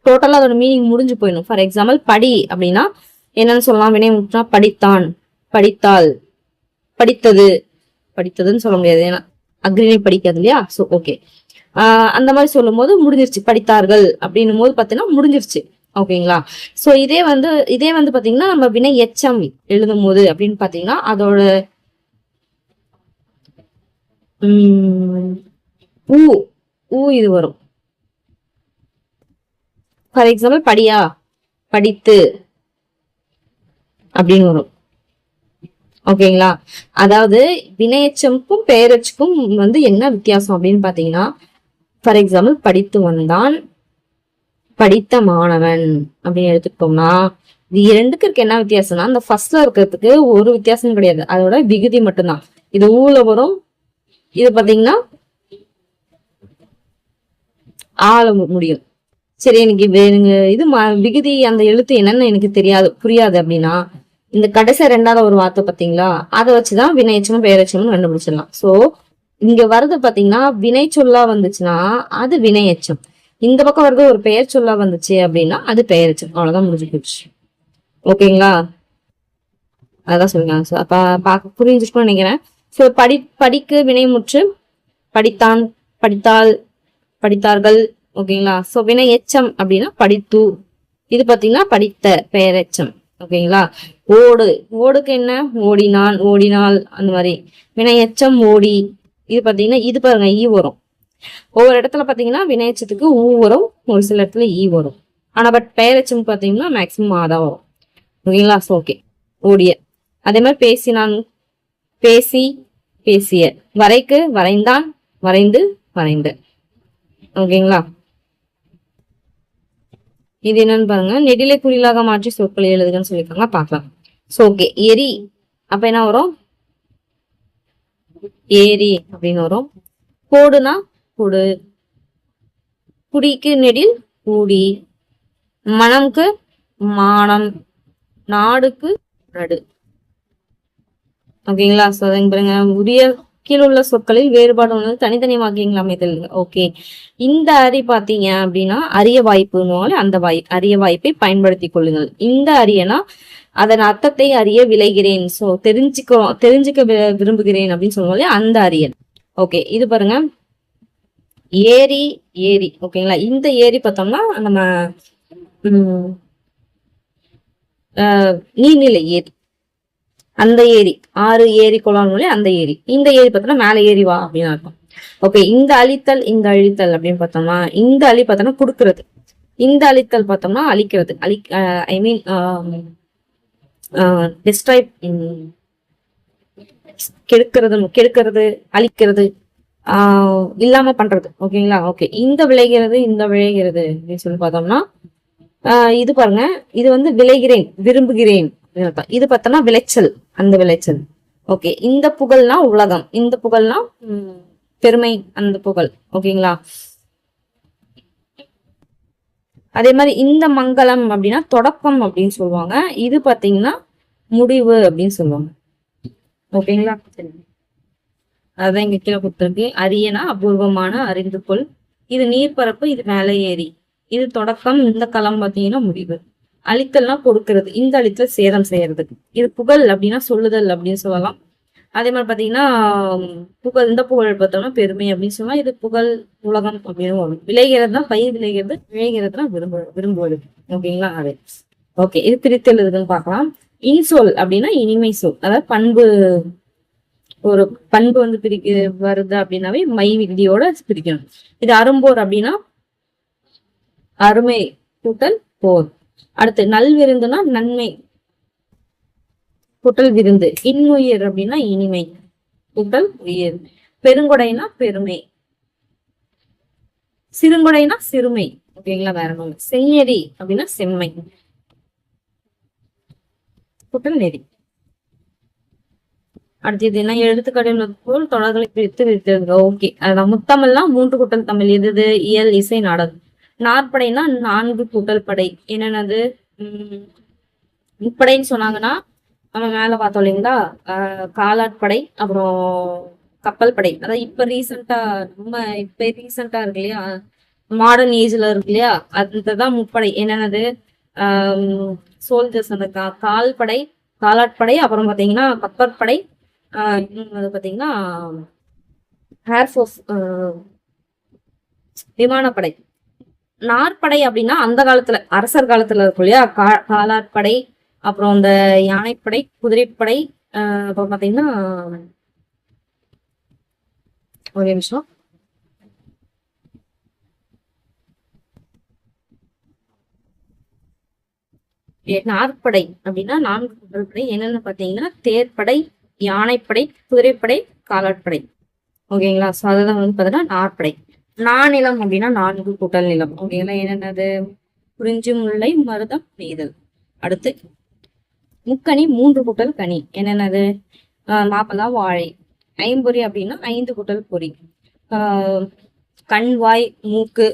டோட்டலா அதோட மீனிங் முடிஞ்சு போயிடும். ஃபார் எக்ஸாம்பிள் படி அப்படின்னா என்னன்னு சொல்லலாம், வினை முற்றுனா படித்தான், படித்தாள், படித்ததுன்னு சொல்ல முடியாது, ஏன்னா அக்ரிணை படிக்காது இல்லையா. ஸோ ஓகே, அந்த மாதிரி சொல்லும் போது முடிஞ்சிருச்சு. படித்தார்கள் அப்படின்னும் போது பாத்தீங்கன்னா முடிஞ்சிருச்சு. ஓகேங்களா, சோ இதே வந்து பாத்தீங்கன்னா நம்ம வினை எச்சம் எழுதும் போது அப்படின்னு பாத்தீங்கன்னா அதோட இது வரும். ஃபார் எக்ஸாம்பிள் படியா, படித்து அப்படின்னு வரும். ஓகேங்களா, அதாவது வினையச்சமுக்கும் பெயரெச்சுக்கும் வந்து என்ன வித்தியாசம் அப்படின்னு பாத்தீங்கன்னா ஃபார் எக்ஸாம்பிள் படித்து வந்தான், படித்த மாணவன் அப்படின்னு எடுத்துக்கிட்டோம்னா இது ரெண்டுக்கு இருக்க என்ன வித்தியாசம்னா அந்த ஃபர்ஸ்ட்ல இருக்கிறதுக்கு ஒரு வித்தியாசம் கிடையாது, அதோட விகுதி மட்டும்தான். இது ஊல வரும், இது பாத்தீங்கன்னா ஆள முடியும். சரி, எனக்கு இது விகுதி அந்த எழுத்து என்னன்னு எனக்கு தெரியாது, புரியாது அப்படின்னா இந்த கடைசி ரெண்டாவது ஒரு வார்த்தை பாத்தீங்களா, அதை வச்சுதான் வினைச்சமும் பெயரெச்சமும் கண்டுபிடிச்சிடலாம். சோ இங்க வருது பாத்தீங்கன்னா வினை சொல்லா வந்துச்சுன்னா அது வினையச்சம், இந்த பக்கம் வருது ஒரு பெயர் சொல்லா வந்துச்சு அப்படின்னா அது பெயரெச்சம். அவ்வளவுதான், முடிஞ்சு போச்சு. ஓகேங்களா, அதான் சொல்லுங்க. அப்ப புரிஞ்சிருக்கும்னு நினைக்கிறேன். சோ படிக்கு வினைமுற்று படித்தான், படித்தாள், படித்தார்கள். ஓகேங்களா, சோ வினை எச்சம் அப்படின்னா படித்து, இது பாத்தீங்கன்னா படித்த பெயரெச்சம். ஓகேங்களா, ஓடுக்கு என்ன ஓடினான், ஓடினாள், அந்த மாதிரி வினை எச்சம் ஓடி. இது பாத்தீங்கன்னா இது பாருங்க ஈ வரும், ஒவ்வொரு இடத்துல பாத்தீங்கன்னா வினையச்சத்துக்கு ஊ வரும், ஒரு சில இடத்துல ஈ வரும். ஆனா பட் பெயரெச்சம் பாத்தீங்கன்னா மேக்சிமம் ஆதான் வரும். ஓகேங்களா, ஓகே ஓடிய. அதே மாதிரி பேசினான், பேசி, பேசிய. வரைக்கு வரைந்தான், வரைந்து, வரைந்து. ஓகேங்களா, இது என்னன்னு பாருங்க, நெடிலை குறிலாக மாற்றி சொற்களை எழுதுகன்னு சொல்லியிருக்காங்க, பார்க்கலாம். சோ ஓகே, எரி அப்ப என்ன வரும், ஏரி அப்படின்னு வரும். கோடுனா கொடு, குடிக்கு நெடில் கூடி, மனம்க்கு மானம், நாடுக்கு நடு. ஓகேங்களா? சோ பாருங்க, உரிய கீழுள்ள சொற்களில் வேறுபாடு வந்து தனித்தனி வாக்கியங்கள் அமைதல். ஓகே, இந்த அரி பாத்தீங்க அப்படின்னா அரிய வாய்ப்புனால அந்த அரிய வாய்ப்பை பயன்படுத்தி கொள்ளுங்கள். இந்த அரியனா அதன் அர்த்தத்தை அறிய விளைகிறேன், சோ தெரிஞ்சுக்க விரும்புகிறேன் அப்படின்னு சொல்லுவோம் அந்த அரியன். ஓகே, இது பாருங்க ஏரி, ஏரி. ஓகேங்களா? இந்த ஏரி பார்த்தோம்னா நம்ம நீர்நிலை ஏரி, அந்த ஏரி, ஆறு ஏரி குளம் அந்த ஏரி. இந்த ஏரி பார்த்தோம்னா மேல ஏரி வா அப்படின்னு அர்த்தம். ஓகே, இந்த அழித்தல், இந்த அழித்தல் அப்படின்னு பார்த்தோம்னா இந்த அழி பார்த்தோம்னா கொடுக்கறது, இந்த அழித்தல் பார்த்தோம்னா அழிக்கிறது, ஐ மீன் டிஸ்ட்ராய், கெடுக்கிறது, அழிக்கிறது, இல்லாம பண்றது. ஓகேங்களா? ஓகே, இந்த விளைகிறது, இந்த விளைகிறது அப்படின்னு சொல்லி பார்த்தோம்னா இது பாருங்க, இது வந்து விளைகிறேன், விரும்புகிறேன். இது பார்த்தோம்னா விளைச்சல், அந்த விளைச்சல். ஓகே, இந்த புகழ்னா உலகம், இந்த புகழ்னா பெருமை, அந்த புகழ். ஓகேங்களா? அதே மாதிரி இந்த மங்களம் அப்படின்னா தொடக்கம் அப்படின்னு சொல்லுவாங்க. இது பாத்தீங்கன்னா முடிவு அப்படின்னு சொல்லுவாங்க. ஓகேங்களா? அதான் இங்க கீழே கொடுத்துருக்கு. அரியனா அபூர்வமான, அறிந்து கொள். இது நீர்பரப்பு, இது மேலே ஏறி. இது தொடக்கம், இந்த களம் பாத்தீங்கன்னா முடிவு. அழித்தல்னா கொடுக்கறது, இந்த அழித்தல் சேதம் செய்யறது. இது புகழ் அப்படின்னா சொல்லுதல் அப்படின்னு சொல்லலாம். அதே மாதிரி பாத்தீங்கன்னா புகழ், இந்த புகழ் பார்த்தோம்னா பெருமை அப்படின்னு சொல்லலாம். இது புகழ், உலகம் அப்படின்னு வரும். விளைகிறதுனா பயிர் விளைகிறது, விளைகிறதுனா விரும்புவது. ஓகேங்களா? அது ஓகே, இது பிரித்து எழுதுன்னு பார்க்கலாம். இன்சொல் அப்படின்னா இனிமை சொல், அதாவது பண்பு, ஒரு பண்பு வந்து வருது அப்படின்னாவே மை விகுதியோட பிரிக்கணும். இது அரும்போர் அப்படின்னா அருமை கூட்டல் போர். அடுத்து நல்விருந்துனா நன்மை கூட்டல் விருந்து. இன்னுயிர் அப்படின்னா இனிமை கூட்டல் உயிர். பெருங்கொடைனா பெருமை, சிறுங்கொடைனா சிறுமை. ஓகேங்களா? வேற ஒண்ணு. செந்நெறி அப்படின்னா செம்மை கூட்டல் நெறி. அடுத்தது என்ன? எழுத்துக்கடையில் போல் தொடர்களை பிரித்து விரித்தது. ஓகே, அதான் முத்தமிழ்னா 3 கூட்டல் தமிழ். எது? இயல், இசை, நாடகம். நாற்படைனா 4 கூட்டல் படை. என்னென்னது? முப்படைன்னு சொன்னாங்கன்னா நம்ம மேல பார்த்தோம் இல்லைங்களா, காலாட்படை, அப்புறம் கப்பல் படை. அதாவது இப்ப ரீசெண்டா இருக்கு இல்லையா, மாடர்ன் ஏஜ்ல இருக்கு இல்லையா, அதுதான் முப்படை. என்னென்னது? சோல்ஜர்ஸ், அந்த கால் படை, காலாட்படை, அப்புறம் பாத்தீங்கன்னா கப்பற்படை, இன்னொன்று பாத்தீங்கன்னா ஏர்ஃபோர்ஸ், விமானப்படை. நாற்படை அப்படின்னா அந்த காலத்துல அரசர் காலத்துல இருக்கும் இல்லையா, காலாட்படை, அப்புறம் இந்த யானைப்படை, குதிரைப்படை, அப்புறம் பாத்தீங்கன்னா ஒரு நிமிஷம், நாற்படை அப்படின்னா 4 கூட்டல்படை. என்னென்னு பாத்தீங்கன்னா தேர்ப்படை, யானைப்படை, குதிரைப்படை, காலாட்படை. ஓகேங்களா? சோ அதுதான் வந்து பாத்தீங்கன்னா நாற்படை. நானிலம் அப்படின்னா 4 கூட்டல் நிலம். ஓகேங்களா? என்னென்னது? குறிஞ்சி, முல்லை, மருதம், நெய்தல். அடுத்து முக்கனி 3 கூட்டல் கனி. என்னென்னது? மாப்பலா, வாழை. ஐம்பொறி அப்படின்னா 5 கூட்டல் பொறி. கண், வாய், மூக்கு.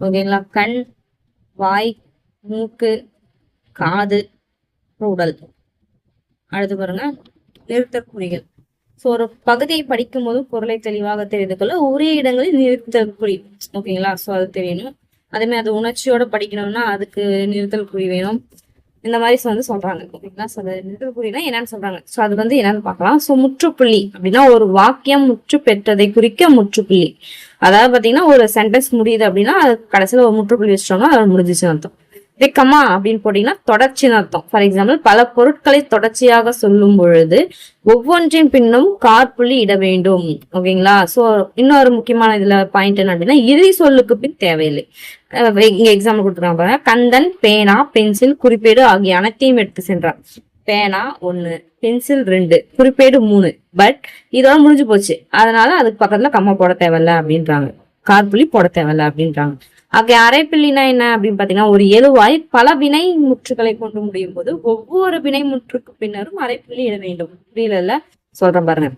ஓகேங்களா? கண், வாய், மூக்கு, காது, உடல். அடுத்து பாருங்க நிறுத்தற்குறிகள். ஸோ ஒரு பகுதியை படிக்கும் போது பொருளை தெளிவாக தெரிந்து கொள்ள உரிய இடங்களில் நிறுத்தல் குறி. ஓகேங்களா? ஸோ அது தெரியணும். அதே மாதிரி அது உணர்ச்சியோட படிக்கணும்னா அதுக்கு நிறுத்தல் குறி வேணும். இந்த மாதிரி வந்து சொல்றாங்க. ஓகேங்களா? ஸோ அது நிறுத்தல் குறினா என்னன்னு சொல்றாங்க. ஸோ அது வந்து என்னன்னு பார்க்கலாம். ஸோ முற்றுப்புள்ளி அப்படின்னா ஒரு வாக்கியம் முற்று பெற்றதை குறிக்க முற்றுப்புள்ளி. அதாவது பாத்தீங்கன்னா ஒரு சென்டென்ஸ் முடியுது அப்படின்னா அது கடைசியில ஒரு முற்றுப்புள்ளி வச்சிட்டோம்னா அது முடிஞ்சிச்சுன்னு அர்த்தம். கமா அப்படின்னு போட்டீங்கன்னா தொடர்ச்சின்னு அர்த்தம். ஃபார் எக்ஸாம்பிள், பல பொருட்களை தொடர்ச்சியாக சொல்லும் பொழுது ஒவ்வொன்றின் பின்னும் காற்புள்ளி இட வேண்டும். ஓகேங்களா? சோ இன்னொரு முக்கியமான இதுல பாயிண்ட் என்ன அப்படின்னா இறுதி சொல்லுக்கு பின் தேவையில்லை. இங்க எக்ஸாம்பிள் கொடுத்துருக்காங்க பாருங்க. கந்தன் பேனா, பென்சில், குறிப்பேடு ஆகிய அனைத்தையும் எடுத்து சென்றார். பேனா 1, பென்சில் 2, குறிப்பேடு 3. பட் இதோட முடிஞ்சு போச்சு, அதனால அதுக்கு பக்கத்துல கம்மா போட தேவையில்ல அப்படின்றாங்க, காற்புள்ளி போட தேவையில்ல அப்படின்றாங்க. ஆகிய அரைப்புள்ளினா என்ன அப்படின்னு பாத்தீங்கன்னா ஒரு எழுவாய் பல வினை முற்றுகளை கொண்டு முடியும் போது ஒவ்வொரு வினை முற்றுக்கு பின்னரும் அரைப்புள்ளி இட வேண்டும். புரியல? சொல்றேன் பாருங்க.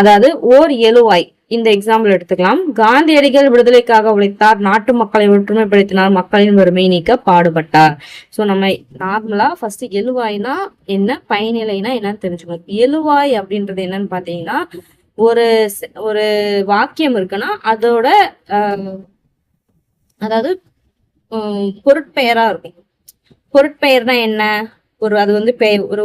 அதாவது ஓர் எழுவாய். இந்த எக்ஸாம்பிள் எடுத்துக்கலாம். காந்தியடிகள் விடுதலைக்காக உழைத்தார், நாட்டு மக்களை ஒற்றுமைப்படுத்தினார், மக்களின் வறுமை நீக்க பாடுபட்டார். சோ நம்ம நார்மலா ஃபர்ஸ்ட் எழுவாய்னா என்ன, பயனிலைனா என்னன்னு தெரிஞ்சுக்கணும். எழுவாய் அப்படின்றது என்னன்னு பாத்தீங்கன்னா, ஒரு ஒரு வாக்கியம் இருக்குன்னா அதோட அதாவது பொருட்பெயரா இருக்கும். பொருட்பெயர்னா என்ன, அது வந்து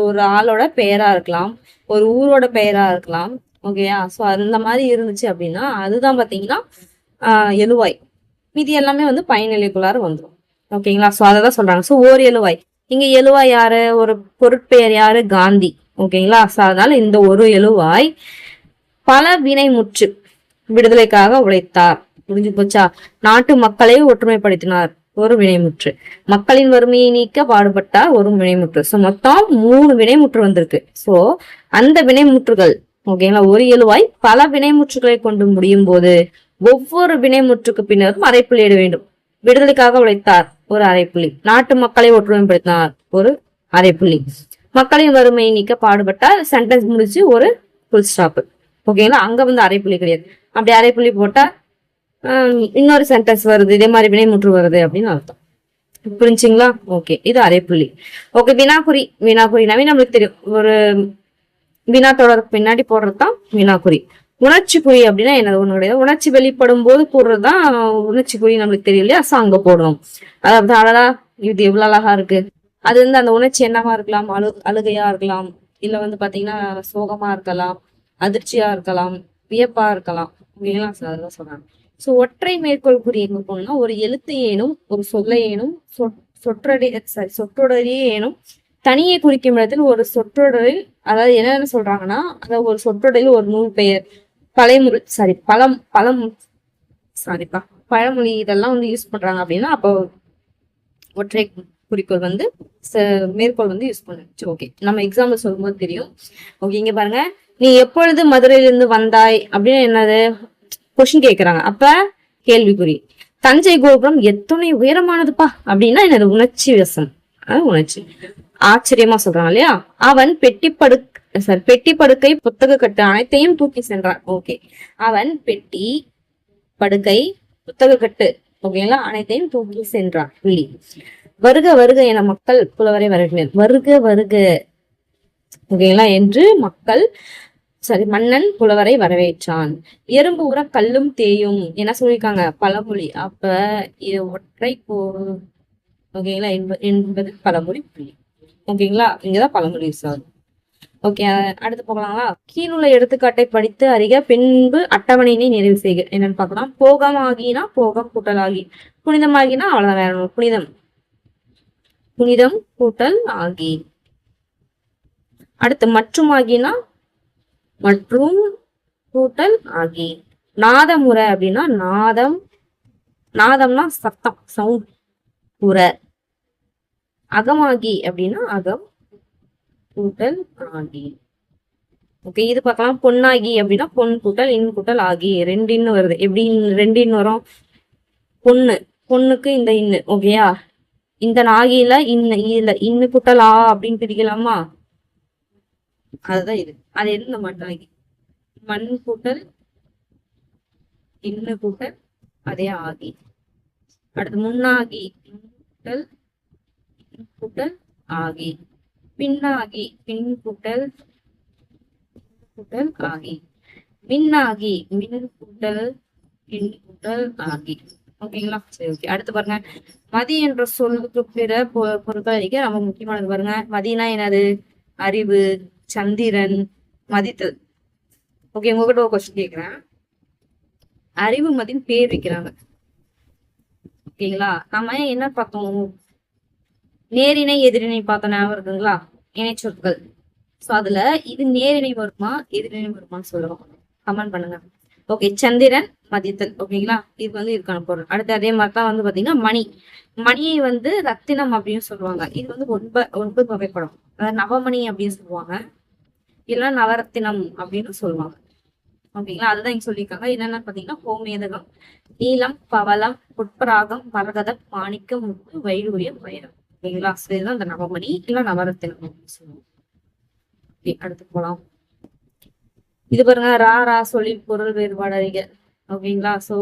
ஒரு ஆளோட பெயரா இருக்கலாம், ஒரு ஊரோட பெயரா இருக்கலாம். ஓகேயா? சோ அந்த மாதிரி இருந்துச்சு அப்படின்னா அதுதான் பாத்தீங்கன்னா எழுவாய். மீதி எல்லாமே வந்து பயனிலைக்குள்ளார வந்துடும். ஓகேங்களா? சோ அததான் சொல்றாங்க. சோ ஓர் எழுவாய். இங்க எழுவாய் யாரு, ஒரு பொருட்பெயர் யாரு, காந்தி. ஓகேங்களா? சோ அதனால இந்த ஒரு எழுவாய் பல வினைமுற்று விடுதலைக்காக உழைத்தார். புரிஞ்சு போச்சா? நாட்டு மக்களை ஒற்றுமைப்படுத்தினார், ஒரு வினைமுற்று. மக்களின் வறுமையை நீக்க பாடுபட்டார், ஒரு வினைமுற்று. சோ மொத்தம் 3 வினைமுற்று வந்திருக்கு. சோ அந்த வினைமுற்றுகள், ஓகேங்களா, ஒரு எழுவாய் பல வினைமுற்றுகளை கொண்டு முடியும் போது ஒவ்வொரு வினைமுற்றுக்கு பின்னரும் அரைப்புள்ளி இட வேண்டும். விடுதலைக்காக உழைத்தார், ஒரு அரைப்புள்ளி. நாட்டு மக்களை ஒற்றுமைப்படுத்தினார், ஒரு அரைப்புள்ளி. மக்களின் வறுமையை நீக்க பாடுபட்டார், சென்டென்ஸ் முடிச்சு ஒரு ஃபுல் ஸ்டாப். ஓகேங்களா? அங்க வந்து அரைப்புள்ளி கிடையாது. அப்படி அரைப்புள்ளி போட்டா இன்னொரு சென்டென்ஸ் வருது, இதே மாதிரி வினைமுற்று வருது அப்படின்னு அர்த்தம். புரிஞ்சுங்களா? ஓகே, இது அரைப்புள்ளி. ஓகே, வினாக்குறி. வினாக்குறினாவே நம்மளுக்கு தெரியும், ஒரு வினா தொடர் பின்னாடி போடுறதுதான் வினாக்குறி. உணர்ச்சி குறி அப்படின்னா என்னது, ஒண்ணு கிடையாது. உணர்ச்சி வெளிப்படும் போது போடுறதுதான் உணர்ச்சி குறி. நம்மளுக்கு தெரியும் இல்லையா? சோ அங்க போடணும். அதாவது அழகா, இது எவ்வளவு அழகா இருக்கு. அது வந்து அந்த உணர்ச்சி என்னவா இருக்கலாம், அழுகையா இருக்கலாம், இல்ல வந்து பாத்தீங்கன்னா சோகமா இருக்கலாம், அதிர்ச்சியா இருக்கலாம், வியப்பா இருக்கலாம். அதெல்லாம் சொல்றாங்க. சோ ஒற்றை மேற்கோள் குறி எங்க போனோம்னா, ஒரு எழுத்து ஏனும் ஒரு சொல்லை ஏனும் சொற்றொடரையே ஏனும் தனியே குறிக்கும் இடத்தில் ஒரு சொற்றொடரில், அதாவது என்னன்னு சொல்றாங்கன்னா, அதாவது ஒரு சொற்றொடரில் ஒரு நூல் பெயர், பழைமொழி பழமொழி இதெல்லாம் வந்து யூஸ் பண்றாங்க அப்படின்னா அப்போ ஒற்றை குறிக்கோள் வந்து மேற்கோள் வந்து யூஸ் பண்ணுச்சு. ஓகே, நம்ம எக்ஸாம்பிள் சொல்லும்போது தெரியும். ஓகே, இங்க பாருங்க. நீ எப்பொழுது மதுரையிலிருந்து வந்தாய் அப்படின்னு என்னது கொஸ்டின் கேக்குறாங்க. அப்ப கேள்விக்குறி. தஞ்சை கோபுரம் எத்தனை உயரமானதுப்பா அப்படின்னா என்னது, உணர்ச்சி வசம், உணர்ச்சி. ஆச்சரியமா சொல்றாங்க இல்லையா? அவன் பெட்டி படுக்கை புத்தக கட்டு அனைத்தையும் தூக்கி சென்றான். ஓகே, அவன் பெட்டி படுக்கை புத்தக கட்டு, ஓகேங்களா, அனைத்தையும் தூக்கி சென்றான். புள்ளி. வருக வருக என மக்கள் புலவரை வரவேற்றனர். வருக வருக, ஓகேங்களா, என்று மக்கள் மன்னன் புலவரை வரவேற்றான். எறும்பு உர கல்லும் தேயும் என்ன சொல்லியிருக்காங்க, பழமொழி. அப்ப இது ஒற்றை பொருள், ஓகேங்களா, என்பது பழமொழி. புள்ளி. ஓகேங்களா, இங்கதான் பழமொழி சார். ஓகே, அடுத்து போகலாங்களா? கீழுள்ள எடுத்துக்காட்டை படித்து அறிக, பின்பு அட்டவணையினை நிறைவு செய்க. என்னன்னு பார்க்கலாம். போகமாகினா போகம் கூட்டலாகி, புனிதமாகினா அவ்வளவுதான், வேற புனிதம், புனிதம் கூட்டல் ஆகி. அடுத்து மற்றும் ஆகினா மற்றும் கூட்டல் ஆகி. நாதமுறை அப்படின்னா நாதம்னா சத்தம், சவுண்ட். உரை. அகமாகி அப்படின்னா அகம் கூட்டல் ஆகி. ஓகே, இது பார்க்கலாம். பொன்னாகி அப்படின்னா பொன் கூட்டல் இன் கூட்டல் ஆகி. 2 இன்னு வருது. எப்படி 2 இன்னு வரும்? பொண்ணுக்கு இந்த இன்னு, ஓகேயா, இந்த நாகில இன்னு கூட்டல் ஆ அப்படின்னு பிரிக்கலாமா? அதுதான் இது. அது எந்த மண்ணாகி, மண் கூட்டல் இன்னு கூட்டல் அதே ஆகி. அடுத்து முன்னாகி கூட்டல் ஆகி. பின்னாகி பின் கூட்டல் ஆகி. மின்னாகி மின் கூட்டல் இன் கூட்டல் ஆகி. ஓகேங்களா? சரி, ஓகே. அடுத்து பாருங்க. மதி என்ற சொல்லுக்கு பிற பொருட்கள் அறிக்க ரொம்ப முக்கியமானது. பாருங்க, மதினா என்னது, அறிவு, சந்திரன், மதித்தல். ஓகே, உங்ககிட்ட ஒரு கொஸ்டின் கேக்குறேன். அறிவு மதின்னு பேர் வைக்கிறாங்க, ஓகேங்களா? நம்ம என்ன பார்த்தோம், நேரிணை எதிரிணை பார்த்தோம், ஞாபகம் இருக்குங்களா? இணை சொற்கள். சோ அதுல இது நேரிணை வருமா எதிரிணை வருமான்னு சொல்லுவோம், கமெண்ட் பண்ணுங்க. ஓகே, சந்திரன், மதித்தல். ஓகேங்களா, இது வந்து இதுக்கான பொருள். அடுத்து அதே மாதிரிதான் வந்து பாத்தீங்கன்னா மணியை வந்து ரத்தினம் அப்படின்னு சொல்லுவாங்க. இது வந்து 9 வகைப்படும். அதாவது நவமணி அப்படின்னு சொல்லுவாங்க, இல்ல நவரத்தினம் அப்படின்னு சொல்லுவாங்க. ஓகேங்களா, அதுதான் இங்க சொல்லியிருக்காங்க. என்னென்னு பாத்தீங்கன்னா கோமேதகம், நீலம், பவளம், புட்பராகம், மரகதம், மாணிக்கம், முத்து, வைடூரியம், வைரம். ஓகேங்களா, இதுதான் இந்த நவமணி இல்ல நவரத்தினம் அப்படின்னு சொல்லுவாங்க. அடுத்து போலாம். இது பாருங்க, ரா ரா சொல்லில் பொருள் வேறுபாடு அறிக. ஓகேங்களா? சோ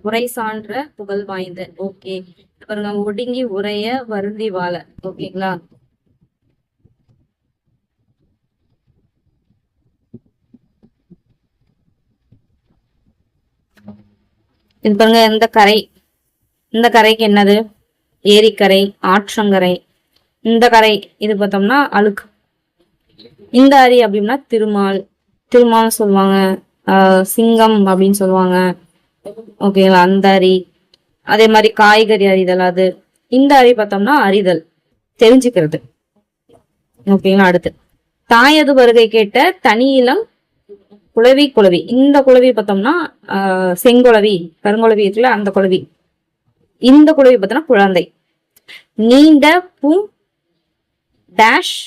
உரை சான்ற புகழ் வாய்ந்த. ஓகே. பாருங்க, ஒடுங்கி உரைய வருந்தி வாழ. ஓகேங்களா? இது பாருங்க, இந்த கரைக்கு என்னது? ஏரிக்கரை, ஆற்றங்கரை. இந்த கரை இது பார்த்தோம்னா அழுக்கு. இந்த அரி அப்படின்னா திருமால் சொல்லுவாங்க. சிங்கம் அப்படின்னு சொல்லுவாங்க. ஓகேங்களா? அந்த அரி. அதே மாதிரி காய்கறி அறிதல் அது. இந்த அரி பார்த்தோம்னா அறிதல், தெரிஞ்சுக்கிறது. ஓகேங்களா? அடுத்து தாயது வருகை கேட்ட தனி இளம் குளவி. இந்த குளவி பார்த்தோம்னா செங்குளவி, கருங்குளவி இருக்குல்ல, அந்த குளவி. இந்த குளவி பார்த்தோம்னா குழந்தை. நீண்ட பூ டேஷ்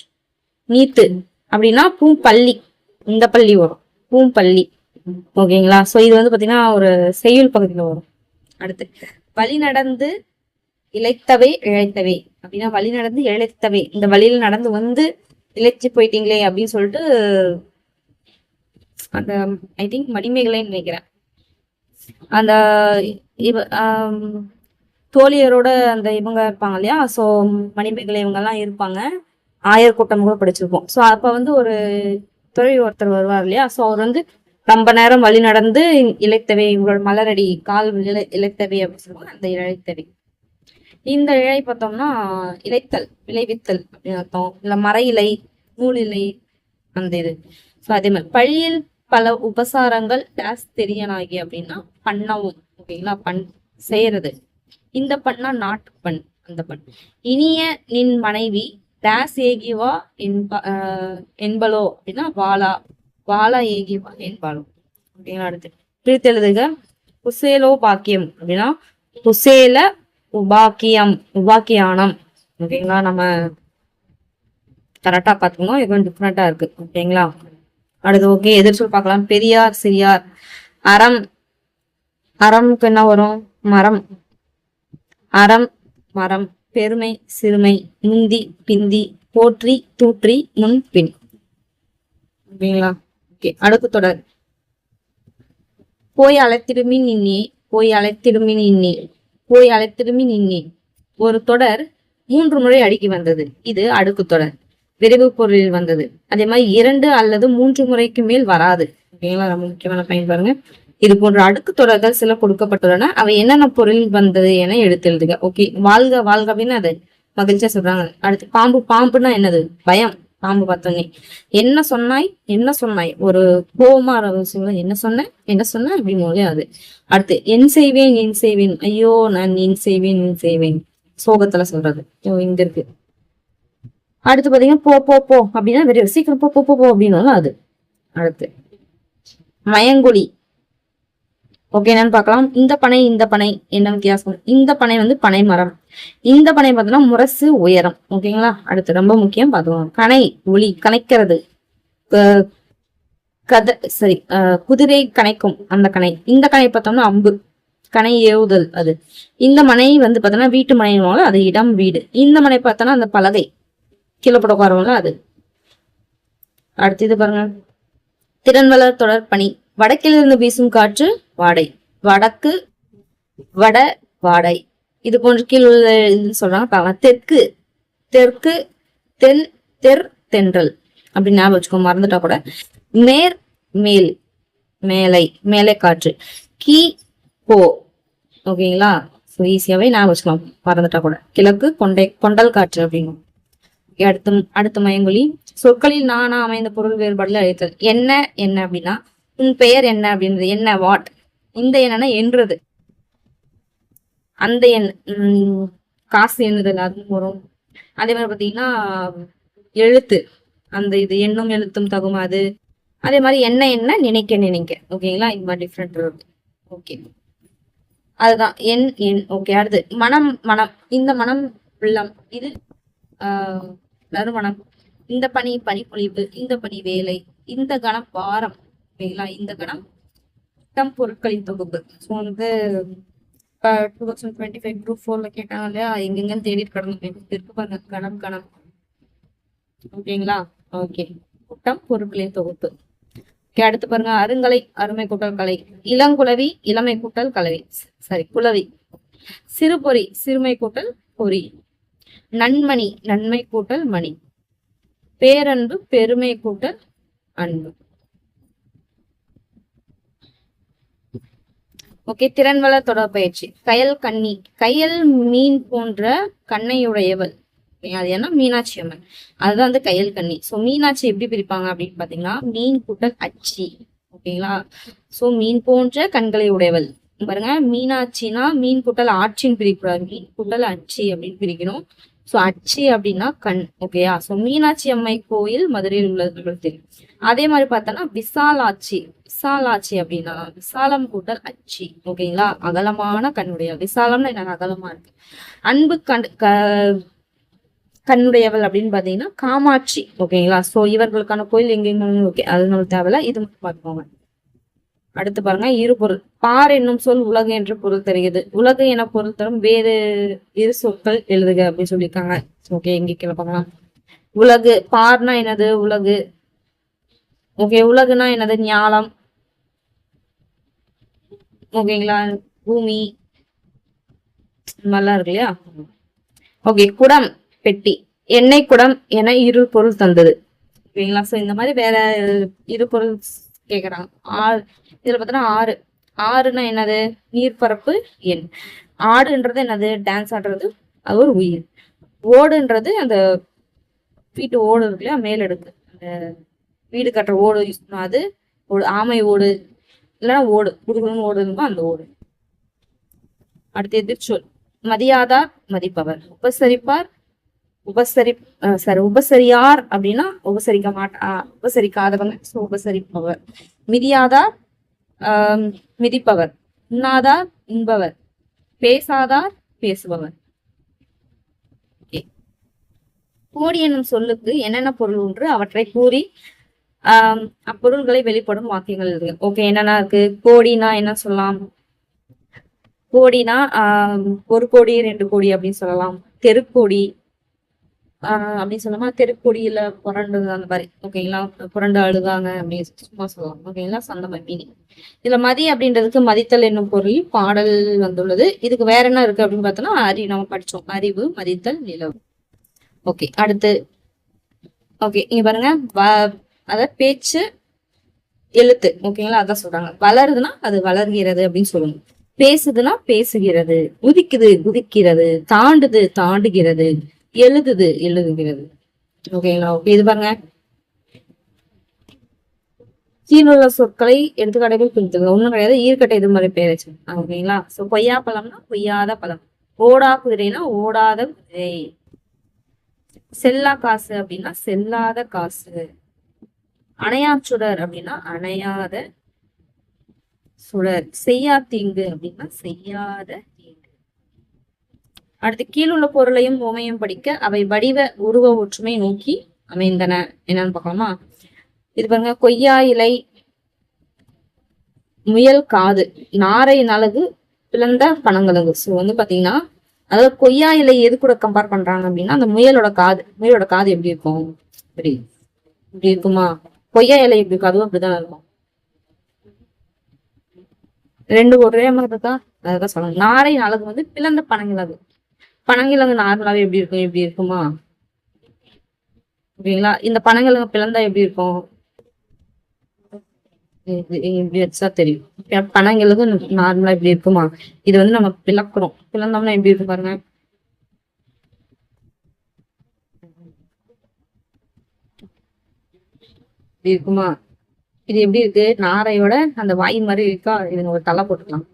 நீத்து அப்படின்னா பூம்பள்ளி. இந்த பள்ளி வரும், பூம்பள்ளி. ஓகேங்களா? சோ இது வந்து பாத்தீங்கன்னா ஒரு செய்யுள் பகுதியில வரும். அடுத்து வழி நடந்து இழைத்தவை அப்படின்னா வழி நடந்து இழைத்தவை, இந்த வழியில நடந்து வந்து இழைச்சி போயிட்டீங்களே அப்படின்னு சொல்லிட்டு அந்த ஐ திங்க் மணிமேகலைன்னு நினைக்கிறேன். அந்த தோழியரோட அந்த இவங்க இருப்பாங்க இல்லையா, சோ மணிமேகலை இவங்க எல்லாம் இருப்பாங்க. ஆயர் கூட்டம் கூட படிச்சிருப்போம். சோ அப்ப வந்து ஒரு துறவி ஒருத்தர் வருவார் இல்லையா, சோ அவர் வந்து ரொம்ப நேரம் வழி நடந்து இழைத்தவை, உங்களோட மலரடி கால் இழைத்தவை அப்படின்னு சொல்லுவாங்க. அந்த இழைத்தவை. இந்த இழை பார்த்தோம்னா இழைத்தல், விளைவித்தல் அப்படின்னு அர்த்தம். இல்ல மர இலை, நூல் இலை, அந்த இது. ஸோ அதே மாதிரி பழியில் பல உபசாரங்கள் டேஸ் தெரியனாகி அப்படின்னா பண்ணவும். ஓகேங்களா? செய்யறது. இந்த பண்ணா நாட்டு பண், அந்த பண். இனிய நின் மனைவி டேஸ் ஏகிவா என்பலோ அப்படின்னா வாழா ஏகிவா என்பாளோ. அப்படின்னா அடுத்து பிரித்தெழுதுக. குசேலோ பாக்கியம் அப்படின்னா குசேல உபாக்கியானம். ஓகேங்களா? நம்ம கரெக்டா பாத்துக்கணும், இது டிஃப்ரெண்டா இருக்கு. ஓகேங்களா? அடுத்து ஓகே, எதிர்ச்சொல் பார்க்கலாம். பெரியார், சிறியார். அறம்க்கு என்ன வரும்? மரம். பெருமை, சிறுமை. முந்தி, பிந்தி. போற்றி, தூற்றி, முன், பின். ஓகேங்களா? ஓகே, அடுத்து தொடர். போய் அழைத்திடுமின் இன்னி. ஒரு தொடர் 3 முறை அடுக்கி வந்தது. இது அடுக்கு தொடர், விரைவு பொருளில் வந்தது. அதே மாதிரி 2 அல்லது 3 முறைக்கு மேல் வராது. ஓகேங்களா? ரொம்ப முக்கியமான பயன் பாருங்க. இது போன்ற அடுக்கு தொடர்கள் சில கொடுக்கப்பட்டுள்ளன. அவை என்னென்ன பொருளில் வந்தது என எடுத்தெழுதுக. ஓகே, வாழ்க அப்படின்னு அது மகிழ்ச்சியா சொல்றாங்க. அடுத்து பாம்புன்னா என்னது? பயம். பாம்பு பார்த்தோன்னே என்ன சொன்னாய் ஒரு கோபமா என்ன சொன்ன அப்படின்னு அது. அடுத்து என் செய்வேன் ஐயோ நான் என் செய்வேன் சோகத்துல சொல்றது இங்க இருக்கு. அடுத்து பாத்தீங்கன்னா போ அப்படின்னா வெறும் சீக்கிரம் போ அப்படின்னாலும் அது. அடுத்து மயங்கொலி. ஓகே, என்னன்னு பார்க்கலாம். இந்த பனை என்ன வித்தியாசம்? இந்த பனை வந்து பனை மரம். இந்த பனை பார்த்தோம்னா முரசு உயரம். ஓகேங்களா? அடுத்து ரொம்ப முக்கியம் பார்த்துக்கோங்க. கணை ஒளி, கணைக்கிறது. குதிரை கணைக்கும் அந்த கணை. இந்த கணை பார்த்தோம்னா அம்பு, கணை ஏவுதல் அது. இந்த மனை வந்து பார்த்தோம்னா வீட்டு மனைவாங்க, அது இடம் வீடு. இந்த மனை பார்த்தோம்னா அந்த பலகை கீழே போட உட்காருவாங்க அது. அடுத்து இது பாருங்க, திறன்வளர் தொடர் பனி. வடக்கிலிருந்து வீசும் காற்று வாடை. வாடை. இது போன்ற கீழ் சொல்றாங்க. தெற்கு தென்றல் அப்படின்னு ஞாபகம் வச்சுக்கோ, மறந்துட்டா கூட. மேலை காற்று. போ. ஓகேங்களா? ஈஸியாவே ஞாபகம் வச்சுக்கலாம், மறந்துட்டா கூட. கிழக்கு கொண்டல் காற்று அப்படின்னு. அடுத்த மயங்கொலி. சொற்களில் நானா அமைந்த பொருள் வேறுபாடுல அழைத்தல். என்ன அப்படின்னா உன் பெயர் என்ன அப்படின்றது. என்ன வாட். இந்த என்னன்னா என்றது. அந்த காசு எண்ணுதல் அது வரும். அதே மாதிரி பாத்தீங்கன்னா எழுத்து, அந்த இது எண்ணும் எழுத்தும் தகும் அது. அதே மாதிரி என்ன நினைக்க. ஓகேங்களா? இது மாதிரி டிஃப்ரெண்ட் இருக்கு. ஓகே, அதுதான் என். ஓகே, அடுத்து மனம். இந்த மனம் உள்ளம். இது நறுமணம். இந்த பனி பொழிவு. இந்த பனி வேலை. இந்த கணம் வாரம். ஓகேங்களா? இந்த கணம் பொருட்களின் தொகுப்பு. ஸோ வந்து 2025 Group 4ல கேட்டாங்க இல்லையா, எங்கெங்கன்னு தேடிட்டு கிடந்து பாருங்க. கணம். ஓகேங்களா? ஓகே, பொருட்களின் தொகுப்பு. அடுத்து பாருங்க, அருங்கலை அருமை கூட்டல் கலை, இளங்குளவி இளமை கூட்டல் கலவி, சரி குளவி, சிறுபொறி சிறுமை கூட்டல் பொறி, நன்மணி நன்மை கூட்டல் மணி, பேரன்பு பெருமை கூட்டல் அன்பு. ஓகே, திறன்வள தொடர் பயிற்சி. கயல் கண்ணி, கயல் மீன் போன்ற கண்ணையுடையவள், அது ஏன்னா மீனாட்சி அம்மன், அதுதான் வந்து கயல் கண்ணி. ஸோ மீனாட்சி எப்படி பிரிப்பாங்க அப்படின்னு பாத்தீங்கன்னா மீன் கூட்டல் அச்சி. ஓகேங்களா, ஸோ மீன் போன்ற கண்களை உடையவள். பாருங்க, மீனாட்சினா மீன் கூட்டல் ஆட்சின்னு பிரிக்கூடாது, மீன் கூட்டல் அச்சி அப்படின்னு பிரிக்கணும். ஸோ அச்சி அப்படின்னா கண். ஓகேயா, ஸோ மீனாட்சி அம்மை கோயில் மதுரையில் உள்ளது தெரியும். அதே மாதிரி பார்த்தோன்னா விசாலாட்சி, விசாலாட்சி அப்படின்னா விசாலம் கூட்டல் அச்சி. ஓகேங்களா, அகலமான கண்ணுடைய, விசாலம்னு என்ன, அகலமா இருக்கு. அன்பு கண்ணுடையவள் அப்படின்னு பாத்தீங்கன்னா காமாட்சி. ஓகேங்களா, சோ இவர்களுக்கான கோயில் எங்கெங்க, ஓகே அது நம்மளுக்கு தேவையில்ல, இது மட்டும் பார்த்துக்கோங்க. அடுத்து பாருங்க, இரு பொருள். பார் என்னும் சொல் உலகு என்று பொருள் தருகிறது. உலகு என பொருள் தரும் வேறு இரு சொற்கள் எழுதுக அப்படின்னு சொல்லியிருக்காங்க. ஓகே, இங்க கீழே பார்க்கலாம். உலகு, பார்னா என்னது, உலகு. ஓகே, உலகுனா என்னது, ஞாலம். ஓகேங்களா, பூமி, நல்லா இருக்கு இல்லையா. ஓகே, குடம் பெட்டி, எண்ணெய் குடம் என இரு பொருள் தந்தது. ஓகேங்களா, சோ இந்த மாதிரி வேற இரு பொருள் கேக்குறாங்க. இதுல பார்த்தோன்னா ஆறு, ஆறுனா என்னது, நீர்பரப்பு எண். ஆடுன்றது என்னது, டான்ஸ் ஆடுறது, அது ஒரு உயிர். ஓடுன்றது அந்த வீட்டு ஓடு இருக்கு இல்லையா, மேலெடுக்கு, அந்த வீடு கட்டுற ஓடு யூஸ் பண்ணா அது ஓடு, ஆமை ஓடு இல்லைன்னா ஓடு, குடுக்கணும்னு ஓடு இருக்கும் அந்த ஓடு. அடுத்து எதிர்ச்சொல். மதியாதார் மதிப்பவர், உபசரிப்பார் உபசரியார் அப்படின்னா உபசரிக்க உபசரிக்காதவங்க, உபசரிப்பவர். மிதியாதார் மிதிப்பவர், உண்ணாதார் உண்பவர், பேசாதார் பேசுபவர். கோடி என்னும் சொல்லுக்கு என்னென்ன பொருள் ஒன்று அவற்றை கூறி அப்பொருள்களை வெளிப்படும் வாக்கியங்கள் இருக்கு. ஓகே, என்னென்ன இருக்கு, கோடினா என்ன சொல்லலாம், கோடினா 1 கோடி 2 கோடி அப்படின்னு சொல்லலாம். தெருக்கோடி அப்படின்னு சொல்லாம தெருக்கொடியில புரண்டு அந்த மாதிரி. ஓகேங்களா, புரண்டு அழுதாங்க அப்படின்னு சும்மா சொல்லலாம். ஓகேங்களா, அந்த மாதிரி மீனிங். இதுல மதி அப்படின்றதுக்கு மதித்தல் என்னும் பொருள் பாடல் வந்துள்ளது. இதுக்கு வேற என்ன இருக்கு அப்படின்னு பார்த்தோம்னா நம்ம படிச்சோம், அறிவு மதித்தல் நிலவு. ஓகே, அடுத்து ஓகே இங்க பாருங்க, அத பேச்சு எழுத்து. ஓகேங்களா, அதான் சொல்றாங்க. வளருதுன்னா அது வளர்கிறது அப்படின்னு சொல்லணும். பேசுதுன்னா பேசுகிறது, குதிக்குது குதிக்கிறது, தாண்டுது தாண்டுகிறது, எழுதுது எழுதுகிறது. ஓகேங்களா, ஓகே இது பாருங்க, கீழுள்ள சொற்களை எடுத்துக்காட்டுகள் பிரித்துங்க. ஒண்ணும் கிடையாது, ஈர்க்கட்டை இது மாதிரி பேர் வச்சு. ஓகேங்களா, சோ கொய்யா பழம்னா கொய்யாத பழம், ஓடா குதிரைனா ஓடாத குதிரை, செல்லா காசு அப்படின்னா செல்லாத காசு, அணையா சுடர் அப்படின்னா அணையாத சுடர், செய்யா தீங்கு அப்படின்னா செய்யாத தீங்கு. அடுத்து கீழுள்ள பொருளையும் உமையும் படிக்க அவை வடிவ உருவ ஒற்றுமை நோக்கி அமைந்தன. என்னன்னு பார்க்கலாமா. இது பாருங்க, கொய்யா இலை, முயல் காது, நாரை நலகு, பிளந்த பனங்கலங்கு. ஸோ வந்து பாத்தீங்கன்னா, அதாவது கொய்யா இலை எது கூட கம்பேர் பண்றாங்க அப்படின்னா அந்த முயலோட காது. முயலோட காது எப்படி இருக்கும், இப்படி இப்படி இருக்குமா, கொய்யா இலை எப்படி இருக்கும், அதுவும் அப்படிதான் இருக்கும். ரெண்டு ஒரே மாதிரி இருக்கா, அதான் சொல்லணும். நாரை நலகு வந்து பிளந்த பனங்கிழங்கு. பனங்கிழங்கு நார்மலாவே எப்படி இருக்கும், எப்படி இருக்குமா. ஓகேங்களா, இந்த பனங்கிழங்கு பிளந்தா எப்படி இருக்கும், இப்படி வச்சா தெரியும். பனங்கிழங்கு நார்மலா இப்படி இருக்குமா, இது வந்து நம்ம பிளக்குறோம், பிளந்தோம்னா எப்படி இருக்கும் பாருங்க, இப்படி இருக்குமா. இது எப்படி இருக்கு, நாரையோட அந்த வாய் மாதிரி இருக்கா, இது ஒரு தலை போட்டுக்கலாம்.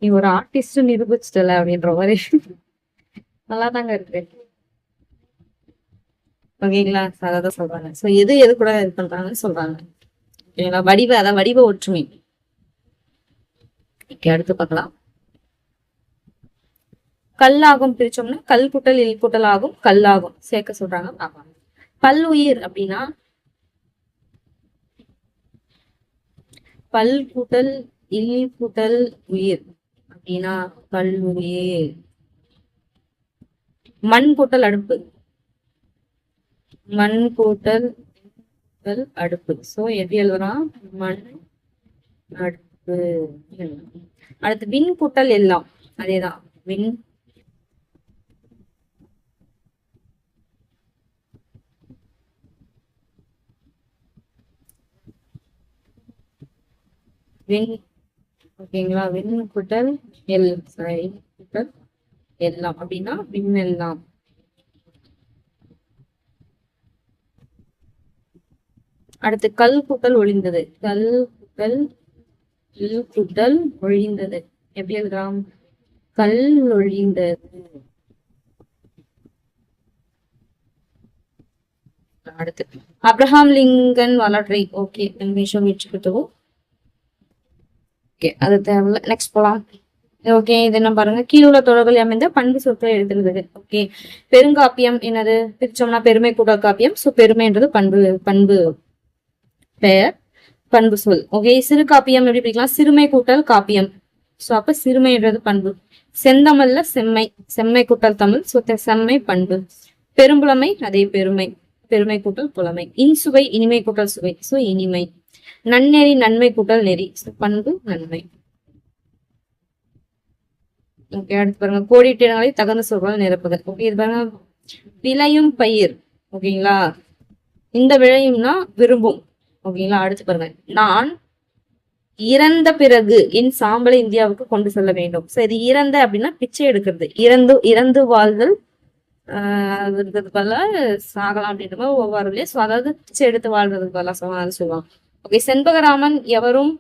நீ ஒரு ஆர்டிஸ்ட் நிரூபிச்சிட்டல அப்படின்ற மாதிரி நல்லா தாங்க இருக்கு. ஓகேங்களா, அதான் சொல்றாங்க. சோ எது எது கூட இது பண்றாங்கன்னு சொல்றாங்க. ஓகேங்களா, வடிவ, அதான் வடிவ ஒற்றுமை. அடுத்து பார்க்கலாம். கல்லாகும் பிரிச்சோம்னா கல் கூட்டல் இல் கூட்டல் ஆகும், கல்லாகும் சேர்க்க சொல்றாங்க, பார்க்கலாம். பல்லுயிர் அப்படின்னா பல் கூட்டல் இல் கூட்டல் உயிர் அப்படின்னா பல்லுயிர். மண் கூட்டல் அடுப்பு, மண் கூட்டல் கல் அடுப்பு. சோ எது எழுதுறான்? மண் அடுப்பு. அடுத்து விண் கூட்டல் எல்லாம், அதேதான். விண் விண் ஓகேங்களா? விண் கூட்டல் எல் கூட்டல் எல்லாம் அப்படின்னா விண்ணெல்லாம். அடுத்து கல் கூட்டல் ஒளிந்தது. கல் கூட்டல் கூட்டல் ஒழிந்தது. எப்படி எழுதலாம்? கல் ஒழிந்தது. அடுத்து அப்ரஹாம் லிங்கன் வரலாற்றை. ஓகே, நிமிஷம் வச்சுக்கிட்டோம். ஓகே, அது தேவையில்ல. நெக்ஸ்ட் போலாம். ஓகே, இது என்ன பாருங்க, கீழுள்ள தொடர்கள் அமைந்த பண்பு சொற்களை எழுதுறது. ஓகே, பெருங்காப்பியம் என்னது? பிரிச்சோம்னா பெருமை கூட்டல் காப்பியம். சோ பெருமைன்றது பண்பு பண்பு பெயர், பண்பு சொல். ஓகே, சிறு காப்பியம் எப்படி பிரிக்கலாம்? சிறுமை கூட்டல் காப்பியம். சோ அப்ப சிறுமைன்றது பண்பு. செந்தமிழ்ல செம்மை, செம்மை கூட்டல் தமிழ். சோ செம்மை பண்பு. பெரும்புலமை அதே பெருமை, பெருமை கூட்டல் புலமை. இன்சுவை இனிமை கூட்டல் சுவை. சோ இனிமை. நன்னெறி நன்மை கூட்டல் நெறி. சோ பண்பு நன்மை. ஓகே, அடுத்து பாருங்க, கோடிட்டிடங்களை தகுந்த சொற்கள் நிரப்புதல். ஓகே, இது பாருங்க, விளையும் பயிர். ஓகேங்களா? இந்த விளையும்னா விரும்பும். ஓகேங்களா? அடுத்து பாருங்க, நான் இறந்த பிறகு என் சாம்பலை இந்தியாவுக்கு கொண்டு செல்ல வேண்டும். சோ இது இறந்த அப்படின்னா பிச்சை எடுக்கிறது. இறந்து வாழ்தல் பதிலா சாகலாம் அப்படின்ற மாதிரி ஒவ்வொரு இல்லையா. சோ அதாவது பிச்சை எடுத்து வாழ்றதுக்கு பதிலா சொல்லுவாங்க. ஓகே, செண்பகராமன் எவரும்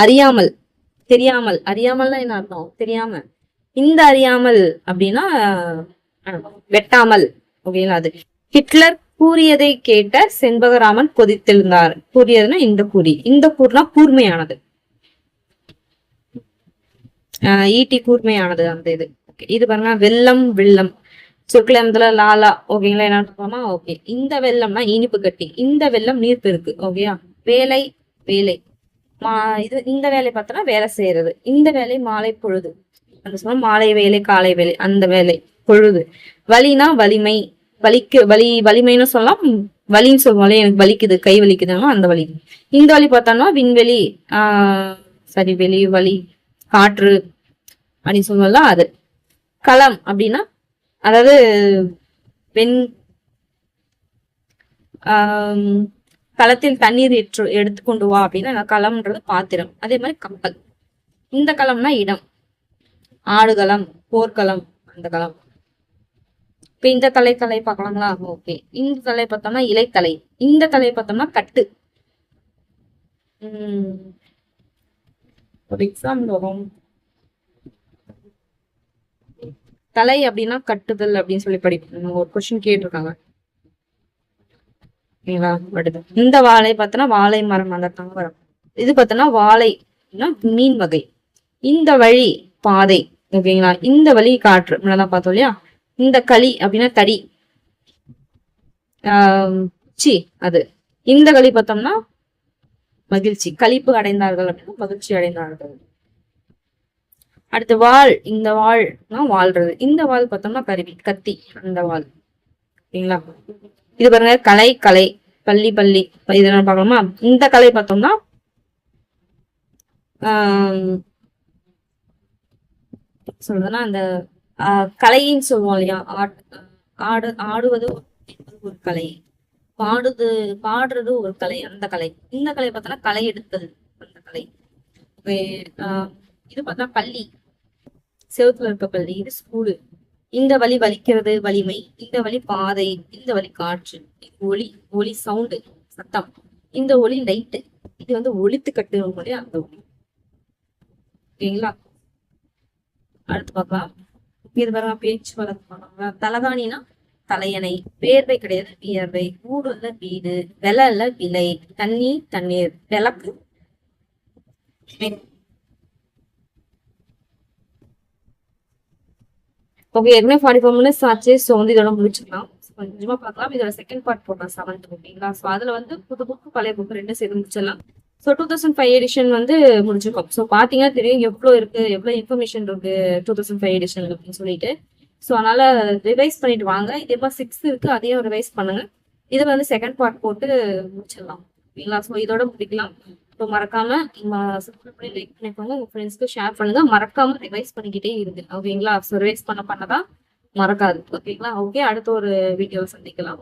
அறியாமல், தெரியாமல். அறியாமல்னா என்ன அர்த்தம்? தெரியாம. இந்த அறியாமல் அப்படின்னா வெட்டாமல். ஓகேங்களா? அது ஹிட்லர் கூறியதை கேட்ட செண்பகராமன் கொதித்தெழுந்தார். கூறியதுன்னா இந்த கூறி. இந்த கூர்னா கூர்மையானது. ஈட்டி கூர்மையானது அந்த இது. ஓகே, இது பாருங்க, வெள்ளம் வெள்ளம். சொற்களத்துல லாலா. ஓகேங்களா? என்ன? ஓகே, இந்த வெள்ளம்னா இனிப்பு கட்டி. இந்த வெள்ளம் நீர்ப்பெருக்கு. ஓகேயா? வேலை வேலை. இது இந்த வேலை பார்த்தோன்னா வேலை செய்யறது. இந்த வேலை மாலை பொழுது. அந்த சொன்னா மாலை வேலை காலை வேலை, அந்த வேலை பொழுது. வலினா வலிமை. வலிமைன்னு சொல்லலாம். வலின்னு சொல்லுவாங்க, எனக்கு வலிக்குது, கை வலிக்குதுன்னா அந்த வலி. இந்த வலி பார்த்தோம்னா விண்வெளி, சரி வெளி வலி, காற்று அப்படின்னு சொல்லுவோம்ல அது. களம் அப்படின்னா அதாவது வெண் களத்தில் தண்ணீர் எடுத்துக்கொண்டு வா அப்படின்னா களம்ன்றது பாத்திரம். அதே மாதிரி கப்பல். இந்த களம்னா இடம். ஆடுகளம், போர்க்களம், அந்த களம். இப்ப இந்த தலை பார்க்கலாங்களா? ஓகே, இந்த தலை பார்த்தோம்னா இலைத்தலை. இந்த தலை பார்த்தோம்னா கட்டு. ஒரு எக்ஸாம்பிள் வரும். தலை அப்படின்னா கட்டுதல் அப்படின்னு சொல்லி படிப்போம். ஒரு கொஸ்டின் கேட்டிருக்காங்க. இந்த வாழை பார்த்தோன்னா வாழை மரம், அந்த தாவரம். இது பார்த்தோன்னா வாழை மீன் வகை. இந்த வழி பாதை. ஓகேங்களா? இந்த வழி காற்று, முன்னதான் பார்த்தோம் இல்லையா? இந்த களி அப்படின்னா தடி, சி அது. இந்த களி பார்த்தோம்னா மகிழ்ச்சி, களிப்பு அடைந்தார்கள் அப்படின்னா மகிழ்ச்சி அடைந்தார்கள். அடுத்து வாழ். இந்த வாழ்னா வாழ்றது. இந்த வாழ் பார்த்தோம்னா கருவி, கத்தி, அந்த வாழ். ஓகேங்களா? இது பாருங்க, கலை கலை, பள்ளி பள்ளி. இதெல்லாம் பார்க்கலாமா? இந்த கலை பார்த்தோம்னா சொல்றதுன்னா அந்த கலைன்னு சொல்லுவோம் இல்லையா? ஆடுவது ஒரு கலை, பாடுறது ஒரு கலை, அந்த கலை. இந்த கலை பார்த்தோம்னா களை எடுத்தல், அந்த கலை. இது பார்த்தா பள்ளி, செவத்துல இருக்க பள்ளி. இது ஸ்கூலு. இந்த வழி வலிக்கிறது, வலிமை. இந்த வழி பாதை. இந்த வழி காற்று. ஒளி, ஒளி சவுண்டு, சத்தம். இந்த ஒளி லைட்டு. இது வந்து ஒளித்து கட்டுவோம் இல்லையா, அந்த ஒளி. ஓகேங்களா? அடுத்து பார்க்கலாம். இது பாருங்க, பேச்சு வழக்கு. தலகாணினா தலையணை. வேர்வை கிடையாது, வியர்வை. ஊடு இல்ல வீடு. வெலை இல்ல விலை. தண்ணி தண்ணீர். விளக்கு. ஓகே, ஏற்கனவே 44 மினிட்ஸ் ஆச்சு. ஸோ வந்து இதோட முடிச்சுக்கலாம். கொஞ்சமா பார்க்கலாம். இதோட செகண்ட் பார்ட் போட்டோம் 7th. ஓகேங்களா? ஸோ அதுல வந்து புது புக்கு பழைய புக்கு ரெண்டும் சேர்த்து முடிச்சிடலாம். ஸோ 2005 எடிஷன் வந்து முடிச்சிருக்கோம். ஸோ பாத்தீங்கன்னா தெரியும் எவ்வளவு இருக்கு, எவ்வளவு இன்ஃபர்மேஷன் இருக்கு 2005 எடிஷன் அப்படின்னு சொல்லிட்டு. ஸோ அதனால ரிவைஸ் பண்ணிட்டு வாங்க. இதே மாதிரி 6 இருக்கு, அதையும் ரிவைஸ் பண்ணுங்க. இது வந்து செகண்ட் பார்ட் போட்டு முடிச்சிடலாம். ஓகேங்களா? ஸோ இதோட முடிக்கலாம். ஸோ மறக்காம சப்ஸ்கிரைப் பண்ணி லைக் பண்ணிக்கோங்க. உங்க ஃப்ரெண்ட்ஸ்க்கு ஷேர் பண்ணுங்க. மறக்காம ரிவைஸ் பண்ணிக்கிட்டே இருங்க. ஓகேங்களா? ஸோ ரிவைஸ் பண்ணதான் மறக்காது. ஓகேங்களா? ஓகே, அடுத்த ஒரு வீடியோவை சந்திக்கலாம்.